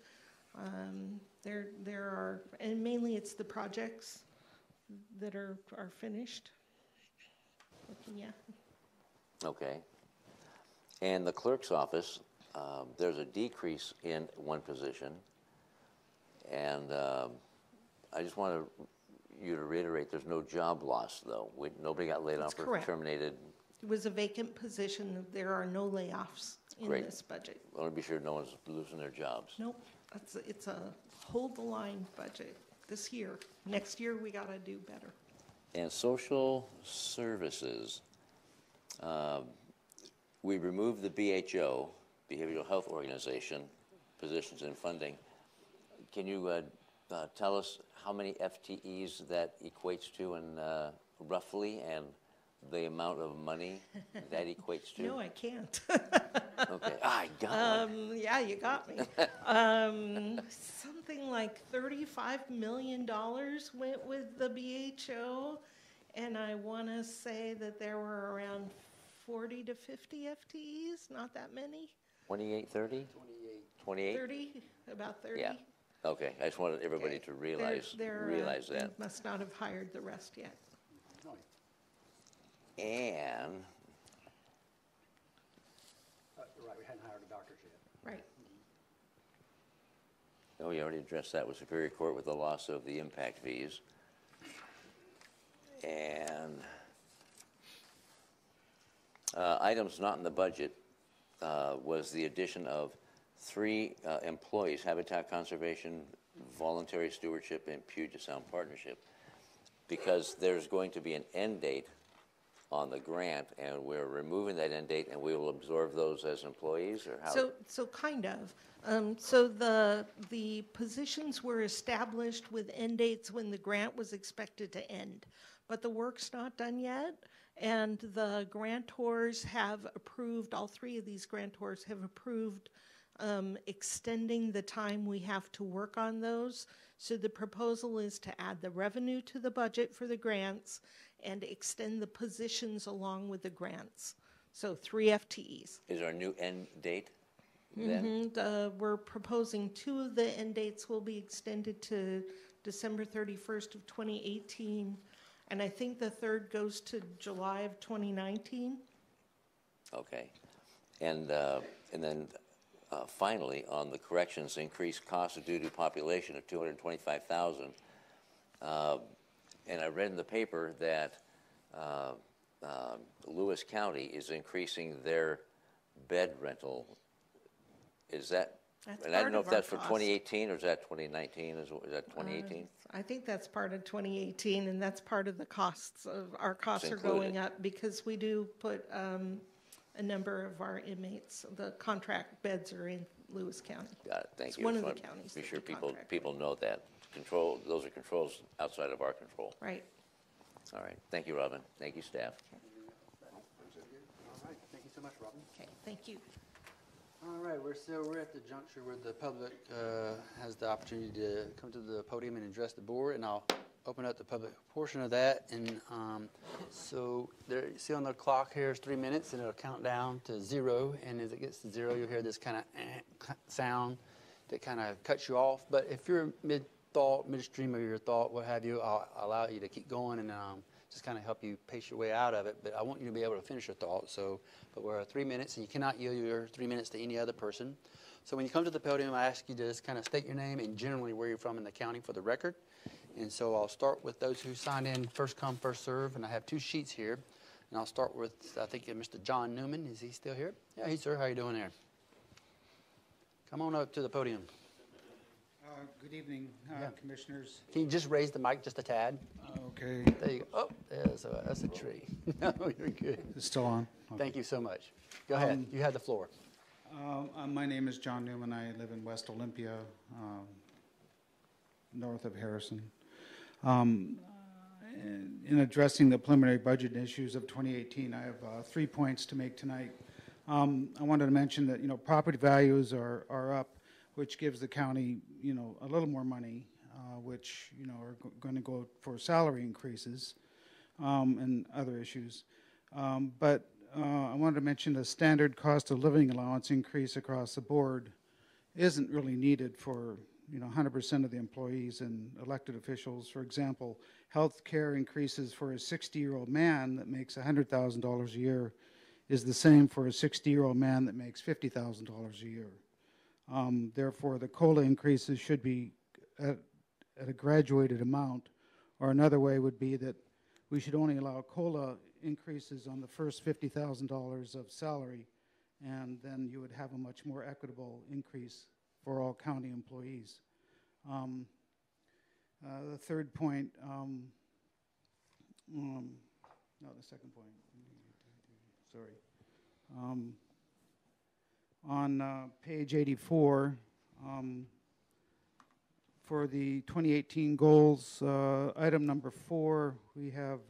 There are, and mainly it's the projects that are finished. Yeah. Okay. And the clerk's office, there's a decrease in 1 position. And I just want you to reiterate, there's no job loss, though. Nobody got laid off or terminated. It was a vacant position. There are no layoffs in this budget. I want to be sure no one's losing their jobs. Nope. It's a hold the line budget this year. Next year, we got to do better. And social services, we removed the BHO, Behavioral Health Organization, positions and funding. Can you tell us how many FTEs that equates to, and roughly, and the amount of money that equents to? No, I can't. Okay, I got one. Yeah, you got me. Something like $35 million went with the BHO, and I want to say that there were around 40 to 50 FTEs, not that many. 28, 30? 28. 30, about 30. Yeah. Okay, I just wanted everybody to realize that. Must not have hired the rest yet. And Right, we hadn't hired the doctors yet. Right. oh, we already addressed that with Superior Court with the loss of the impact fees. And items not in the budget was the addition of 3 employees, Habitat Conservation, Voluntary Stewardship, and Puget Sound Partnership, because there's going to be an end date on the grant, and we're removing that end date, and we will absorb those as employees, or how? So kind of. So the positions were established with end dates when the grant was expected to end, but the work's not done yet, and the grantors have approved, all 3 of these grantors have approved extending the time we have to work on those. So the proposal is to add the revenue to the budget for the grants and extend the positions along with the grants. So 3 FTEs. Is there a new end date then? We're proposing 2 of the end dates will be extended to December 31st of 2018, and I think the third goes to July of 2019. Okay. And then finally, on the corrections, increased costs due to population of 225,000. And I read in the paper that Lewis County is increasing their bed rental. Is that? That's And I don't know if part of that's for our cost. 2018 or is that 2019? Is that 2018? I think that's part of 2018, and that's part of the costs. Our costs are included. going up because we do put a number of our inmates, the contract beds are in Lewis County. Got it. Thank It's you. one Just of the wanted to counties Be that sure we contract people know that. Those are controls outside of our control. Right. All right. Thank you, Robin. Thank you, staff. All right, thank you so much, Robin. Okay, thank you. All right, we're at the juncture where the public has the opportunity to come to the podium and address the board, and I'll open up the public portion of that. And so there, you see on the clock here is 3 minutes, and it'll count down to 0. And as it gets to 0, you'll hear this kind of sound that kind of cuts you off. But if you're mid-thought, midstream of your thought, what have you, I'll allow you to keep going and just kind of help you pace your way out of it. But I want you to be able to finish your thought. So, but we're at 3 minutes, and you cannot yield your 3 minutes to any other person. So when you come to the podium, I ask you to just kind of state your name and generally where you're from in the county for the record. And so I'll start with those who signed in first come, first serve. And I have 2 sheets here. And I'll start with, I think, Mr. John Newman. Is he still here? Yeah, he's sir. How you doing there? Come on up to the podium. Good evening, Commissioners. Can you just raise the mic just a tad? Okay, There you go. Oh, that's a tree. No, you're good. it's still on. Okay. Thank you so much. Go ahead. You have the floor. My name is John Newman. I live in West Olympia, north of Harrison. In addressing the preliminary budget issues of 2018, I have 3 points to make tonight. I wanted to mention that, property values are up, which gives the county, a little more money, which, are going to go for salary increases and other issues. But I wanted to mention the standard cost of living allowance increase across the board isn't really needed for, 100% of the employees and elected officials. For example, health care increases for a 60-year-old man that makes $100,000 a year is the same for a 60-year-old man that makes $50,000 a year. Therefore, the COLA increases should be at a graduated amount, or another way would be that we should only allow COLA increases on the first $50,000 of salary, and then you would have a much more equitable increase for all county employees. The third point, the second point, sorry. On page 84, for the 2018 goals, item number 4, we have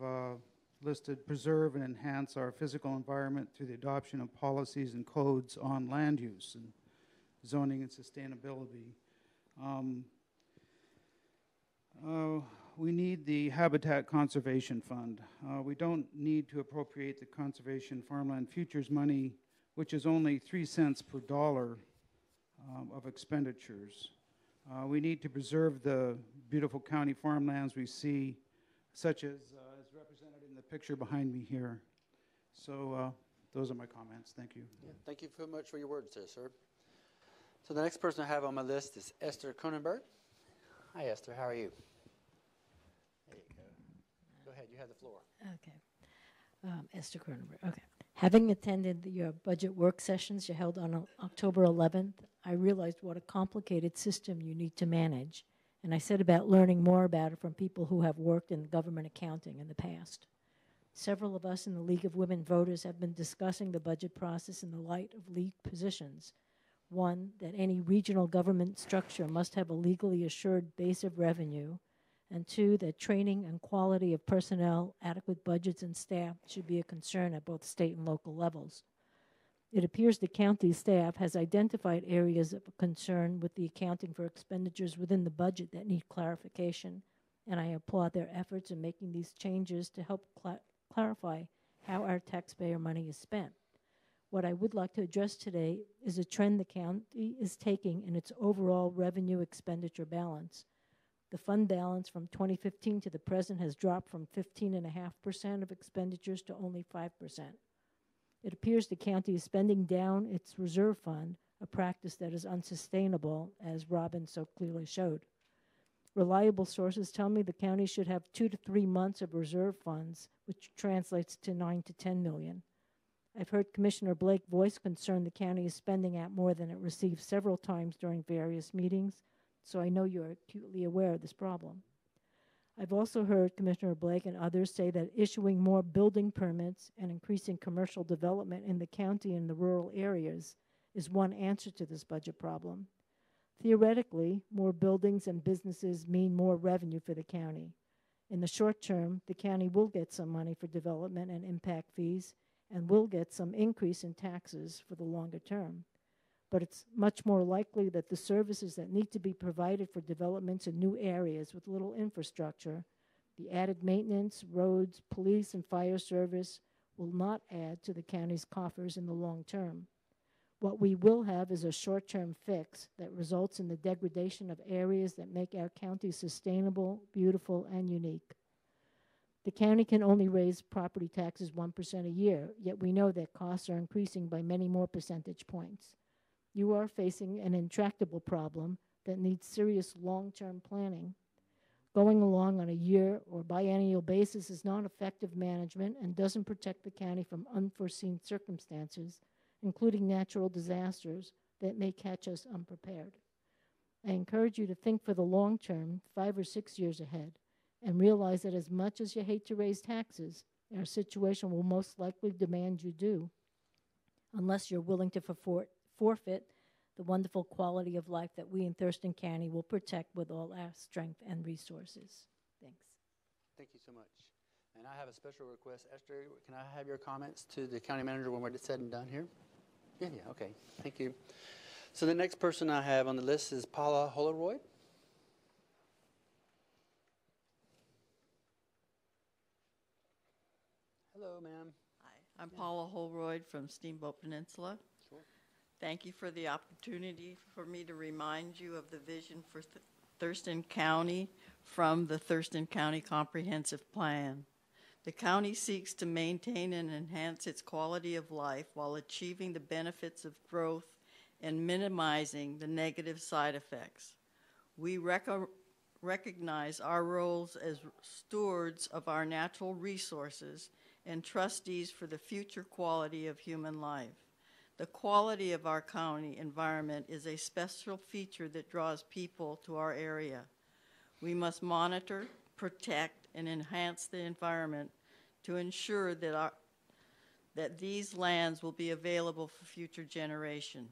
listed preserve and enhance our physical environment through the adoption of policies and codes on land use and zoning and sustainability. We need the Habitat Conservation Fund. We don't need to appropriate the Conservation Farmland Futures money, which is only 3 cents per dollar of expenditures. We need to preserve the beautiful county farmlands we see, such as represented in the picture behind me here. So those are my comments. Thank you. Yeah, thank you so much for your words there, sir. So the next person I have on my list is Esther Cronenberg. Hi, Esther. How are you? There you go. Go ahead. You have the floor. Okay. Esther Cronenberg. Okay. Having attended your budget work sessions you held on October 11th, I realized what a complicated system you need to manage, and I set about learning more about it from people who have worked in government accounting in the past. Several of us in the League of Women Voters have been discussing the budget process in the light of league positions. One, that any regional government structure must have a legally assured base of revenue, and 2, that training and quality of personnel, adequate budgets, and staff should be a concern at both state and local levels. It appears the county staff has identified areas of concern with the accounting for expenditures within the budget that need clarification, and I applaud their efforts in making these changes to help clarify how our taxpayer money is spent. What I would like to address today is a trend the county is taking in its overall revenue expenditure balance. The fund balance from 2015 to the present has dropped from 15.5% of expenditures to only 5%. It appears the county is spending down its reserve fund, a practice that is unsustainable, as Robin so clearly showed. Reliable sources tell me the county should have 2 to 3 months of reserve funds, which translates to 9 to 10 million. I've heard Commissioner Blake voice concern the county is spending out more than it receives several times during various meetings, so I know you're acutely aware of this problem. I've also heard Commissioner Blake and others say that issuing more building permits and increasing commercial development in the county and the rural areas is one answer to this budget problem. Theoretically, more buildings and businesses mean more revenue for the county. In the short term, the county will get some money for development and impact fees and will get some increase in taxes for the longer term. But it's much more likely that the services that need to be provided for developments in new areas with little infrastructure, the added maintenance, roads, police, and fire service, will not add to the county's coffers in the long term. What we will have is a short-term fix that results in the degradation of areas that make our county sustainable, beautiful, and unique. The county can only raise property taxes 1% a year, yet we know that costs are increasing by many more percentage points. You are facing an intractable problem that needs serious long-term planning. Going along on a year or biennial basis is not effective management and doesn't protect the county from unforeseen circumstances, including natural disasters that may catch us unprepared. I encourage you to think for the long term, 5 or 6 years ahead, and realize that as much as you hate to raise taxes, our situation will most likely demand you do, unless you're willing to forfeit the wonderful quality of life that we in Thurston County will protect with all our strength and resources. Thanks. Thank you so much. And I have a special request. Esther, can I have your comments to the county manager when we're said and done here? Yeah, okay. Thank you. So the next person I have on the list is Paula Holroyd. Hello, ma'am. Hi, I'm Paula Holroyd from Steamboat Peninsula. Sure. Thank you for the opportunity for me to remind you of the vision for Thurston County from the Thurston County Comprehensive Plan. The county seeks to maintain and enhance its quality of life while achieving the benefits of growth and minimizing the negative side effects. We recognize our roles as stewards of our natural resources and trustees for the future quality of human life. The quality of our county environment is a special feature that draws people to our area. We must monitor, protect, and enhance the environment to ensure that these lands will be available for future generations.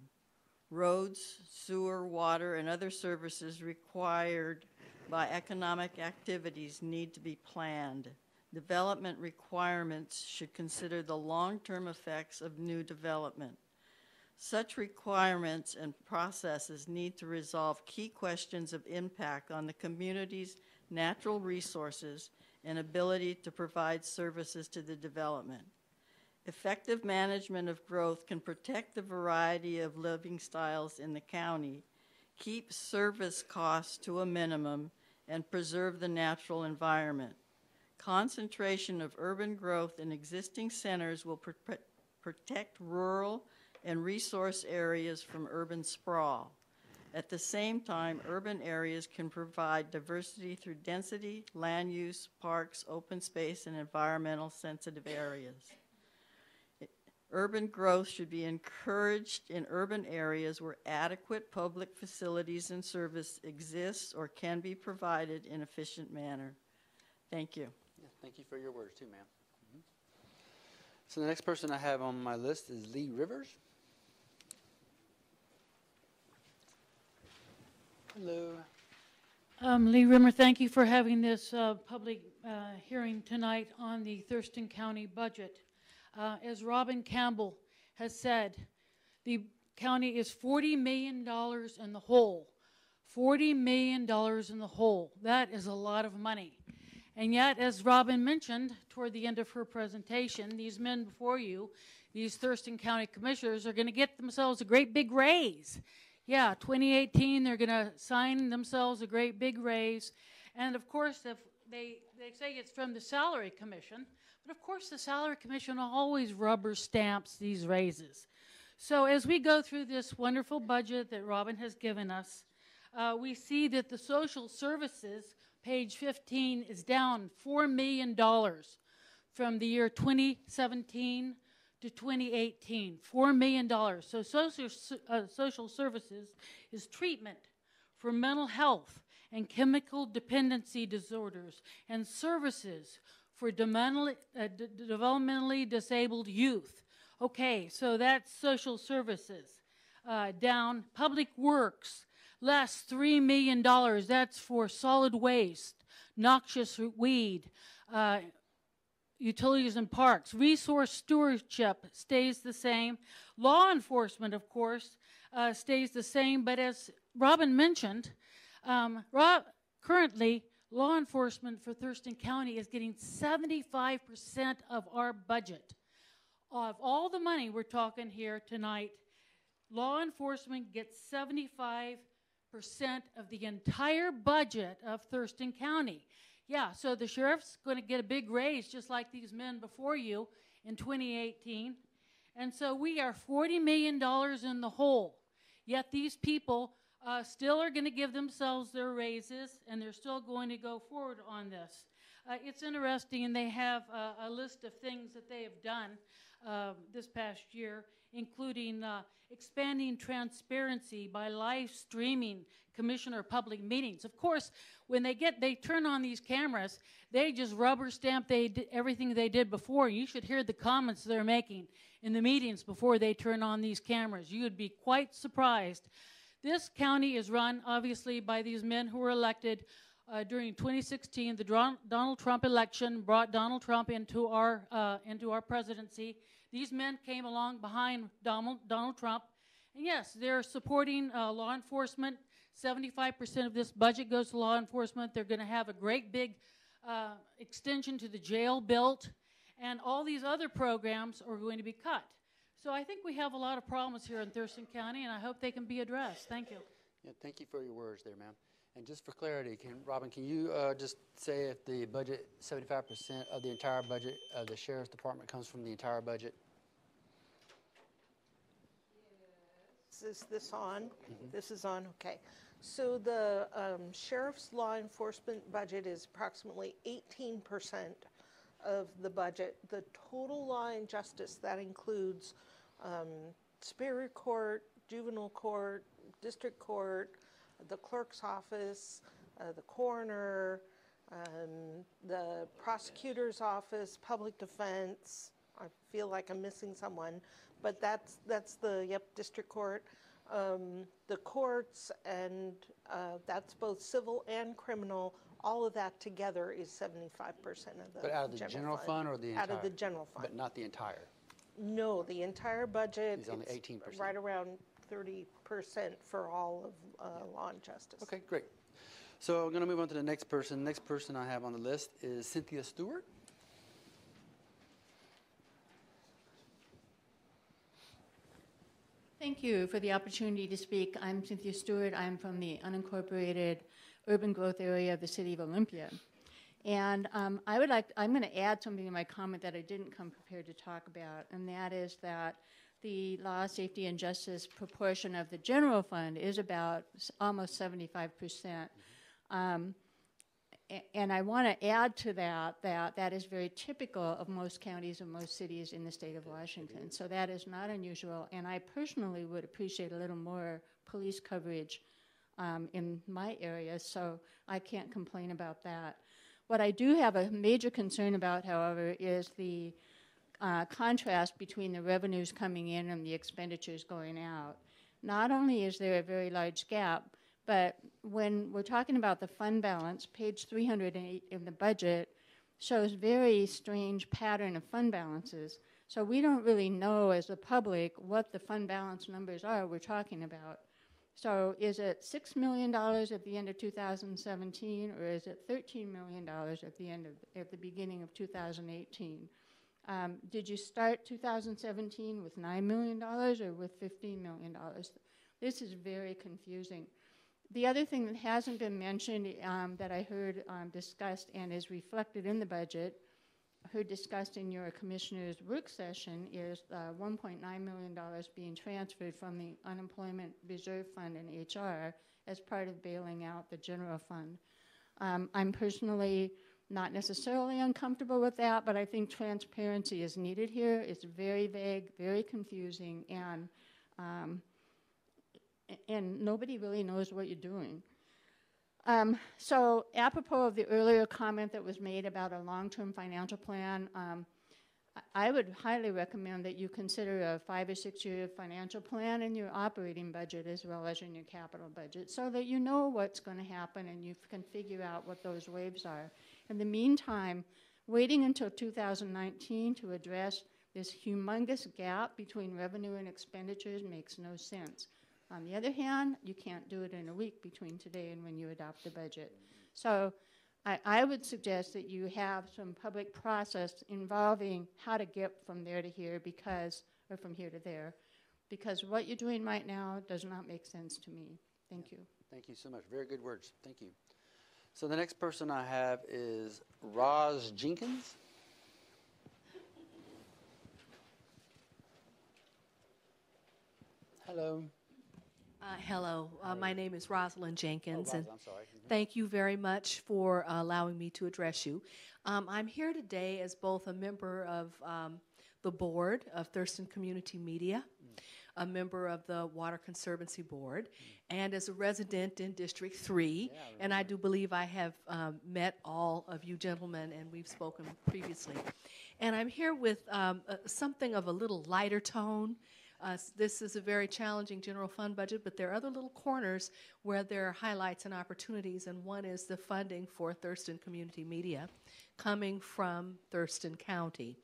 Roads, sewer, water, and other services required by economic activities need to be planned. Development requirements should consider the long-term effects of new development. Such requirements and processes need to resolve key questions of impact on the community's natural resources and ability to provide services to the development. Effective management of growth can protect the variety of living styles in the county, keep service costs to a minimum, and preserve the natural environment. Concentration of urban growth in existing centers will protect rural and resource areas from urban sprawl. At the same time, urban areas can provide diversity through density, land use, parks, open space, and environmental sensitive areas. Urban growth should be encouraged in urban areas where adequate public facilities and service exist or can be provided in an efficient manner. Thank you. Yeah, thank you for your words too, ma'am. Mm-hmm. So the next person I have on my list is Lee Rivers. Hello. Lee Rimmer, thank you for having this public hearing tonight on the Thurston County budget. As Robin Campbell has said, the county is $40 million in the hole. $40 million in the hole. That is a lot of money. And yet, as Robin mentioned toward the end of her presentation, these men before you, these Thurston County commissioners, are going to get themselves a great big raise. Yeah, 2018, they're going to sign themselves a great big raise. And of course, if they say it's from the Salary Commission, but of course the Salary Commission always rubber stamps these raises. So as we go through this wonderful budget that Robin has given us, we see that the social services, page 15, is down $4 million from the year 2017 to 2018, $4 million. So social services is treatment for mental health and chemical dependency disorders and services for developmentally disabled youth. Okay, so that's social services. Down Public Works, less $3 million. That's for solid waste, noxious weed, utilities and parks. Resource stewardship stays the same. Law enforcement, of course, stays the same. But as Robin mentioned, currently, law enforcement for Thurston County is getting 75% of our budget. Of all the money we're talking here tonight, law enforcement gets 75% of the entire budget of Thurston County. Yeah, so the sheriff's going to get a big raise just like these men before you in 2018. And so we are $40 million in the hole. Yet these people still are going to give themselves their raises, and they're still going to go forward on this. It's interesting, and they have a list of things that they have done this past year, including expanding transparency by live streaming commissioner public meetings. Of course, when they turn on these cameras, they just rubber stamp everything they did before. You should hear the comments they're making in the meetings before they turn on these cameras. You would be quite surprised. This county is run, obviously, by these men who were elected during 2016. The Donald Trump election brought Donald Trump into our presidency. These men came along behind Donald Trump. And yes, they're supporting law enforcement. 75% of this budget goes to law enforcement. They're going to have a great big extension to the jail built. And all these other programs are going to be cut. So I think we have a lot of problems here in Thurston County, and I hope they can be addressed. Thank you. Yeah, thank you for your words there, ma'am. And just for clarity, Robin, can you just say if the budget, 75% of the entire budget of the Sheriff's Department comes from the entire budget? Is this on? Mm-hmm. This is on, okay. So the sheriff's law enforcement budget is approximately 18% of the budget. The total law and justice, that includes Superior Court, Juvenile Court, District Court, the clerk's office, the coroner, the prosecutor's office, public defense. I feel like I'm missing someone, but that's the district court, the courts, and that's both civil and criminal. All of that together is 75% of the. But out of the general fund or the entire? Out of the general fund. But not the entire? No, the entire budget is only 18%. Right around 30% for all of law and justice. Okay, great. So I'm going to move on to the next person. Next person I have on the list is Cynthia Stewart. Thank you for the opportunity to speak. I'm Cynthia Stewart. I'm from the unincorporated urban growth area of the city of Olympia. And I'm going to add something to my comment that I didn't come prepared to talk about, and that is that the law, safety, and justice proportion of the general fund is about almost 75%. And I want to add to that is very typical of most counties and most cities in the state of Washington. So that is not unusual, and I personally would appreciate a little more police coverage in my area, so I can't complain about that. What I do have a major concern about, however, is the contrast between the revenues coming in and the expenditures going out. Not only is there a very large gap, but when we're talking about the fund balance, page 308 in the budget shows very strange pattern of fund balances. So we don't really know as the public what the fund balance numbers are we're talking about. So is it $6 million at the end of 2017, or is it $13 million at the beginning of 2018? Did you start 2017 with $9 million or with $15 million? This is very confusing. The other thing that hasn't been mentioned that I heard discussed and is reflected in the budget, heard discussed in your commissioner's work session, is $1.9 million being transferred from the Unemployment Reserve Fund in HR as part of bailing out the general fund. I'm personally not necessarily uncomfortable with that, but I think transparency is needed here. It's very vague, very confusing, and nobody really knows what you're doing. So apropos of the earlier comment that was made about a long-term financial plan, I would highly recommend that you consider a 5 or 6 year financial plan in your operating budget as well as in your capital budget so that you know what's going to happen and you can figure out what those waves are. In the meantime, waiting until 2019 to address this humongous gap between revenue and expenditures makes no sense. On the other hand, you can't do it in a week between today and when you adopt the budget. So I would suggest that you have some public process involving how to get from there to here or from here to there, because what you're doing right now does not make sense to me. Thank you. Thank you so much. Very good words. Thank you. So the next person I have is Roz Jenkins. Hello. Hello, my name is Rosalind Jenkins, Oh, and I'm sorry. thank you very much for allowing me to address you. I'm here today as both a member of the board of Thurston Community Media, a member of the Water Conservancy Board, and as a resident in District 3, and I do believe I have met all of you gentlemen, and we've spoken previously. And I'm here with something of a little lighter tone. This is a very challenging general fund budget, but there are other little corners where there are highlights and opportunities, and one is the funding for Thurston Community Media coming from Thurston County.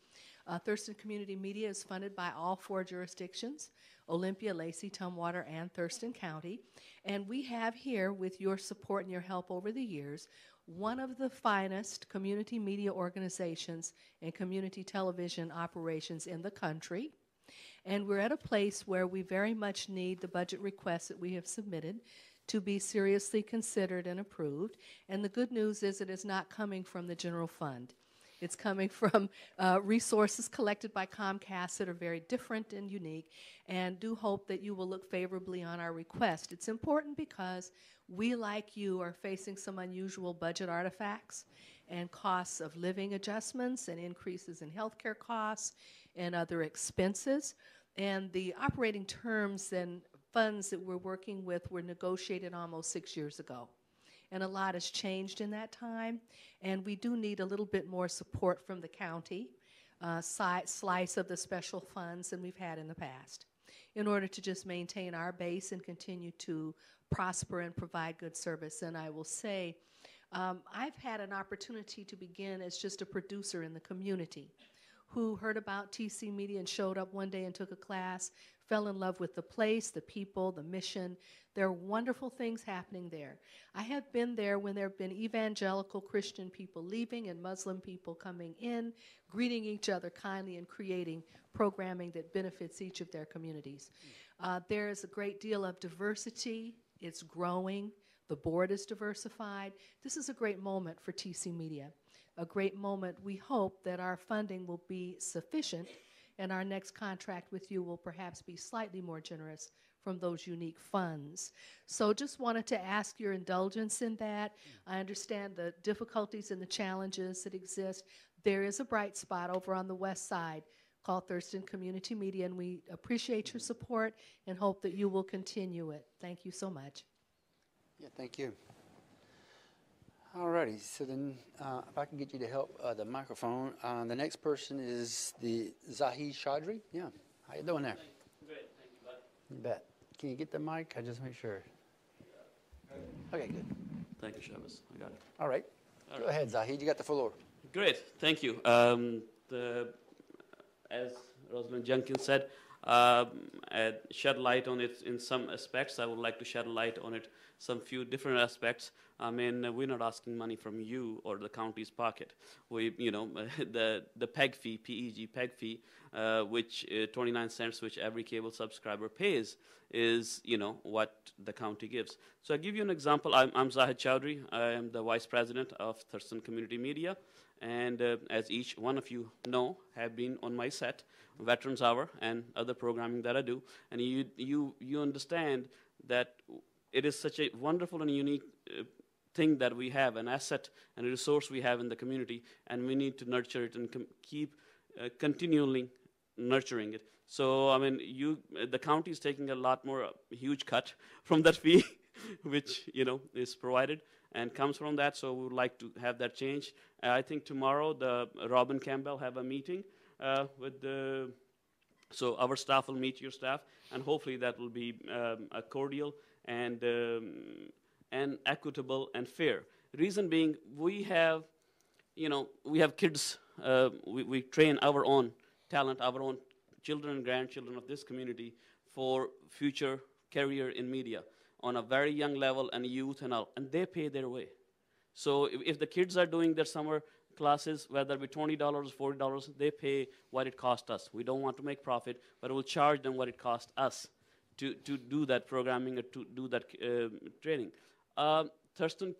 Thurston Community Media is funded by all 4 jurisdictions, Olympia, Lacey, Tumwater, and Thurston County, and we have here, with your support and your help over the years, one of the finest community media organizations and community television operations in the country. And we're at a place where we very much need the budget requests that we have submitted to be seriously considered and approved. And the good news is it is not coming from the general fund. It's coming from resources collected by Comcast that are very different and unique, and do hope that you will look favorably on our request. It's important because we, like you, are facing some unusual budget artifacts and costs of living adjustments and increases in healthcare costs and other expenses. And the operating terms and funds that we're working with were negotiated almost 6 years ago. And a lot has changed in that time. And we do need a little bit more support from the county, slice of the special funds than we've had in the past, in order to just maintain our base and continue to prosper and provide good service. And I will say, I've had an opportunity to begin as just a producer in the community who heard about TC Media and showed up one day and took a class, fell in love with the place, the people, the mission. There are wonderful things happening there. I have been there when there have been evangelical Christian people leaving and Muslim people coming in, greeting each other kindly and creating programming that benefits each of their communities. There is a great deal of diversity. It's growing. The board is diversified. This is a great moment for TC Media. A great moment. We hope that our funding will be sufficient and our next contract with you will perhaps be slightly more generous from those unique funds. So just wanted to ask your indulgence in that. I understand the difficulties and the challenges that exist. There is a bright spot over on the west side called Thurston Community Media, and we appreciate your support and hope that you will continue it. Thank you so much. Yeah, thank you. All righty, so then if I can get you to help the microphone. The next person is the Zahid Chaudhry. Yeah, how you doing there? Great, thank you, bud. You bet. Can you get the mic? I just make sure. Okay, good. Thank you, Shabbos. I got it. All right. Go ahead, Zahid. You got the floor. Great, thank you. As Rosalind Jenkins said, shed light on it in some aspects. I would like to shed light on it some few different aspects. I mean, we're not asking money from you or the county's pocket. We, you know, the PEG fee, PEG PEG fee, which 29 cents, which every cable subscriber pays, is, you know, what the county gives. So I'll give you an example. I'm Zahid Chowdhury. I am the vice president of Thurston Community Media. And as each one of you know, have been on my set, Veterans Hour and other programming that I do. And you understand that it is such a wonderful and unique thing that we have, an asset and a resource we have in the community, and we need to nurture it and keep continually nurturing it. So, I mean, the county is taking a lot more, a huge cut from that fee, which, you know, is provided and comes from that, so we would like to have that change. I think tomorrow, Robin Campbell have a meeting so our staff will meet your staff, and hopefully that will be a cordial and equitable and fair. Reason being, we have kids. We train our own talent, our own children and grandchildren of this community for future career in media on a very young level, and youth and all, and they pay their way. So if the kids are doing their summer classes, whether it be $20, $40, they pay what it costs us. We don't want to make profit, but we'll charge them what it costs us to do that programming or to do that training. Thurston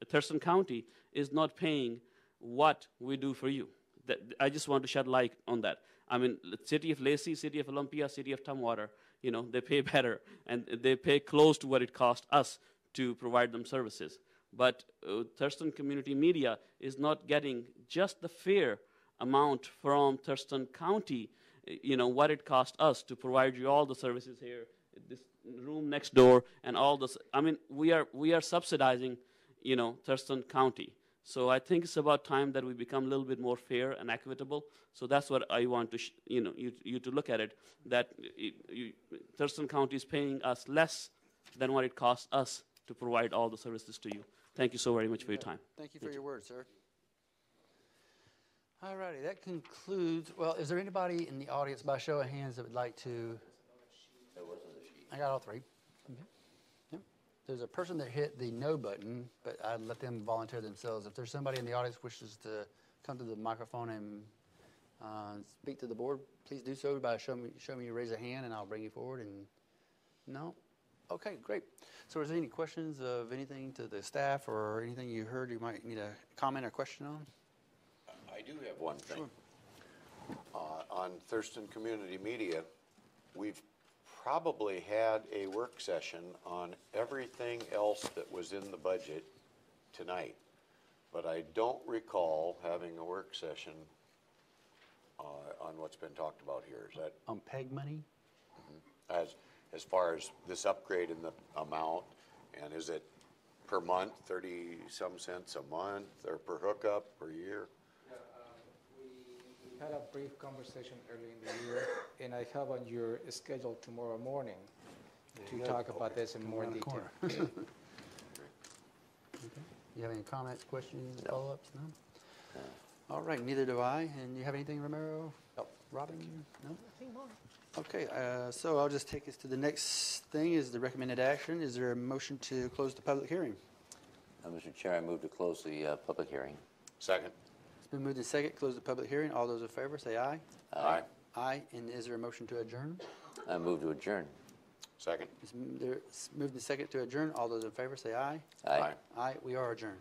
Thurston County is not paying what we do for you. I just want to shed light on that. I mean, the city of Lacey, city of Olympia, city of Tumwater, you know, they pay better, and they pay close to what it costs us to provide them services. But Thurston Community Media is not getting just the fair amount from Thurston County, you know, what it costs us to provide you all the services here, this room next door, and all this. I mean, we are subsidizing, you know, Thurston County. So I think it's about time that we become a little bit more fair and equitable. So that's what I want to, you to look at it, that Thurston County is paying us less than what it costs us to provide all the services to you. Thank you so very much for your time. Thank you for your words, sir. All righty, that concludes. Well, is there anybody in the audience, by show of hands, that would like to? I got all three. Okay. Yep. There's a person that hit the no button, but I'd let them volunteer themselves. If there's somebody in the audience wishes to come to the microphone and speak to the board, please do so by show me you raise a hand, and I'll bring you forward. And no. Okay, great. So is there any questions of anything to the staff or anything you heard you might need a comment or question on? I do have one thing. Sure. On Thurston Community Media, we've probably had a work session on everything else that was in the budget tonight, but I don't recall having a work session on what's been talked about here. Is that on PEG money? Mm-hmm. As far as this upgrade in the amount, and is it per month, 30-some cents a month, or per hookup, per year? Yeah, we had a brief conversation early in the year, and I have on your schedule tomorrow morning to talk about this in more detail. Okay. You have any comments, questions, follow-ups? No? All right, neither do I. And you have anything, Romero? No. Robin? No? Nothing more. Okay, so I'll just take us to the next thing is the recommended action. Is there a motion to close the public hearing? Mr. Chair, I move to close the public hearing. Second. It's been moved and second, close the public hearing. All those in favor say aye. Aye. Aye. And is there a motion to adjourn? I move to adjourn. Second. It's moved and second to adjourn. All those in favor say aye. Aye. Aye. We are adjourned.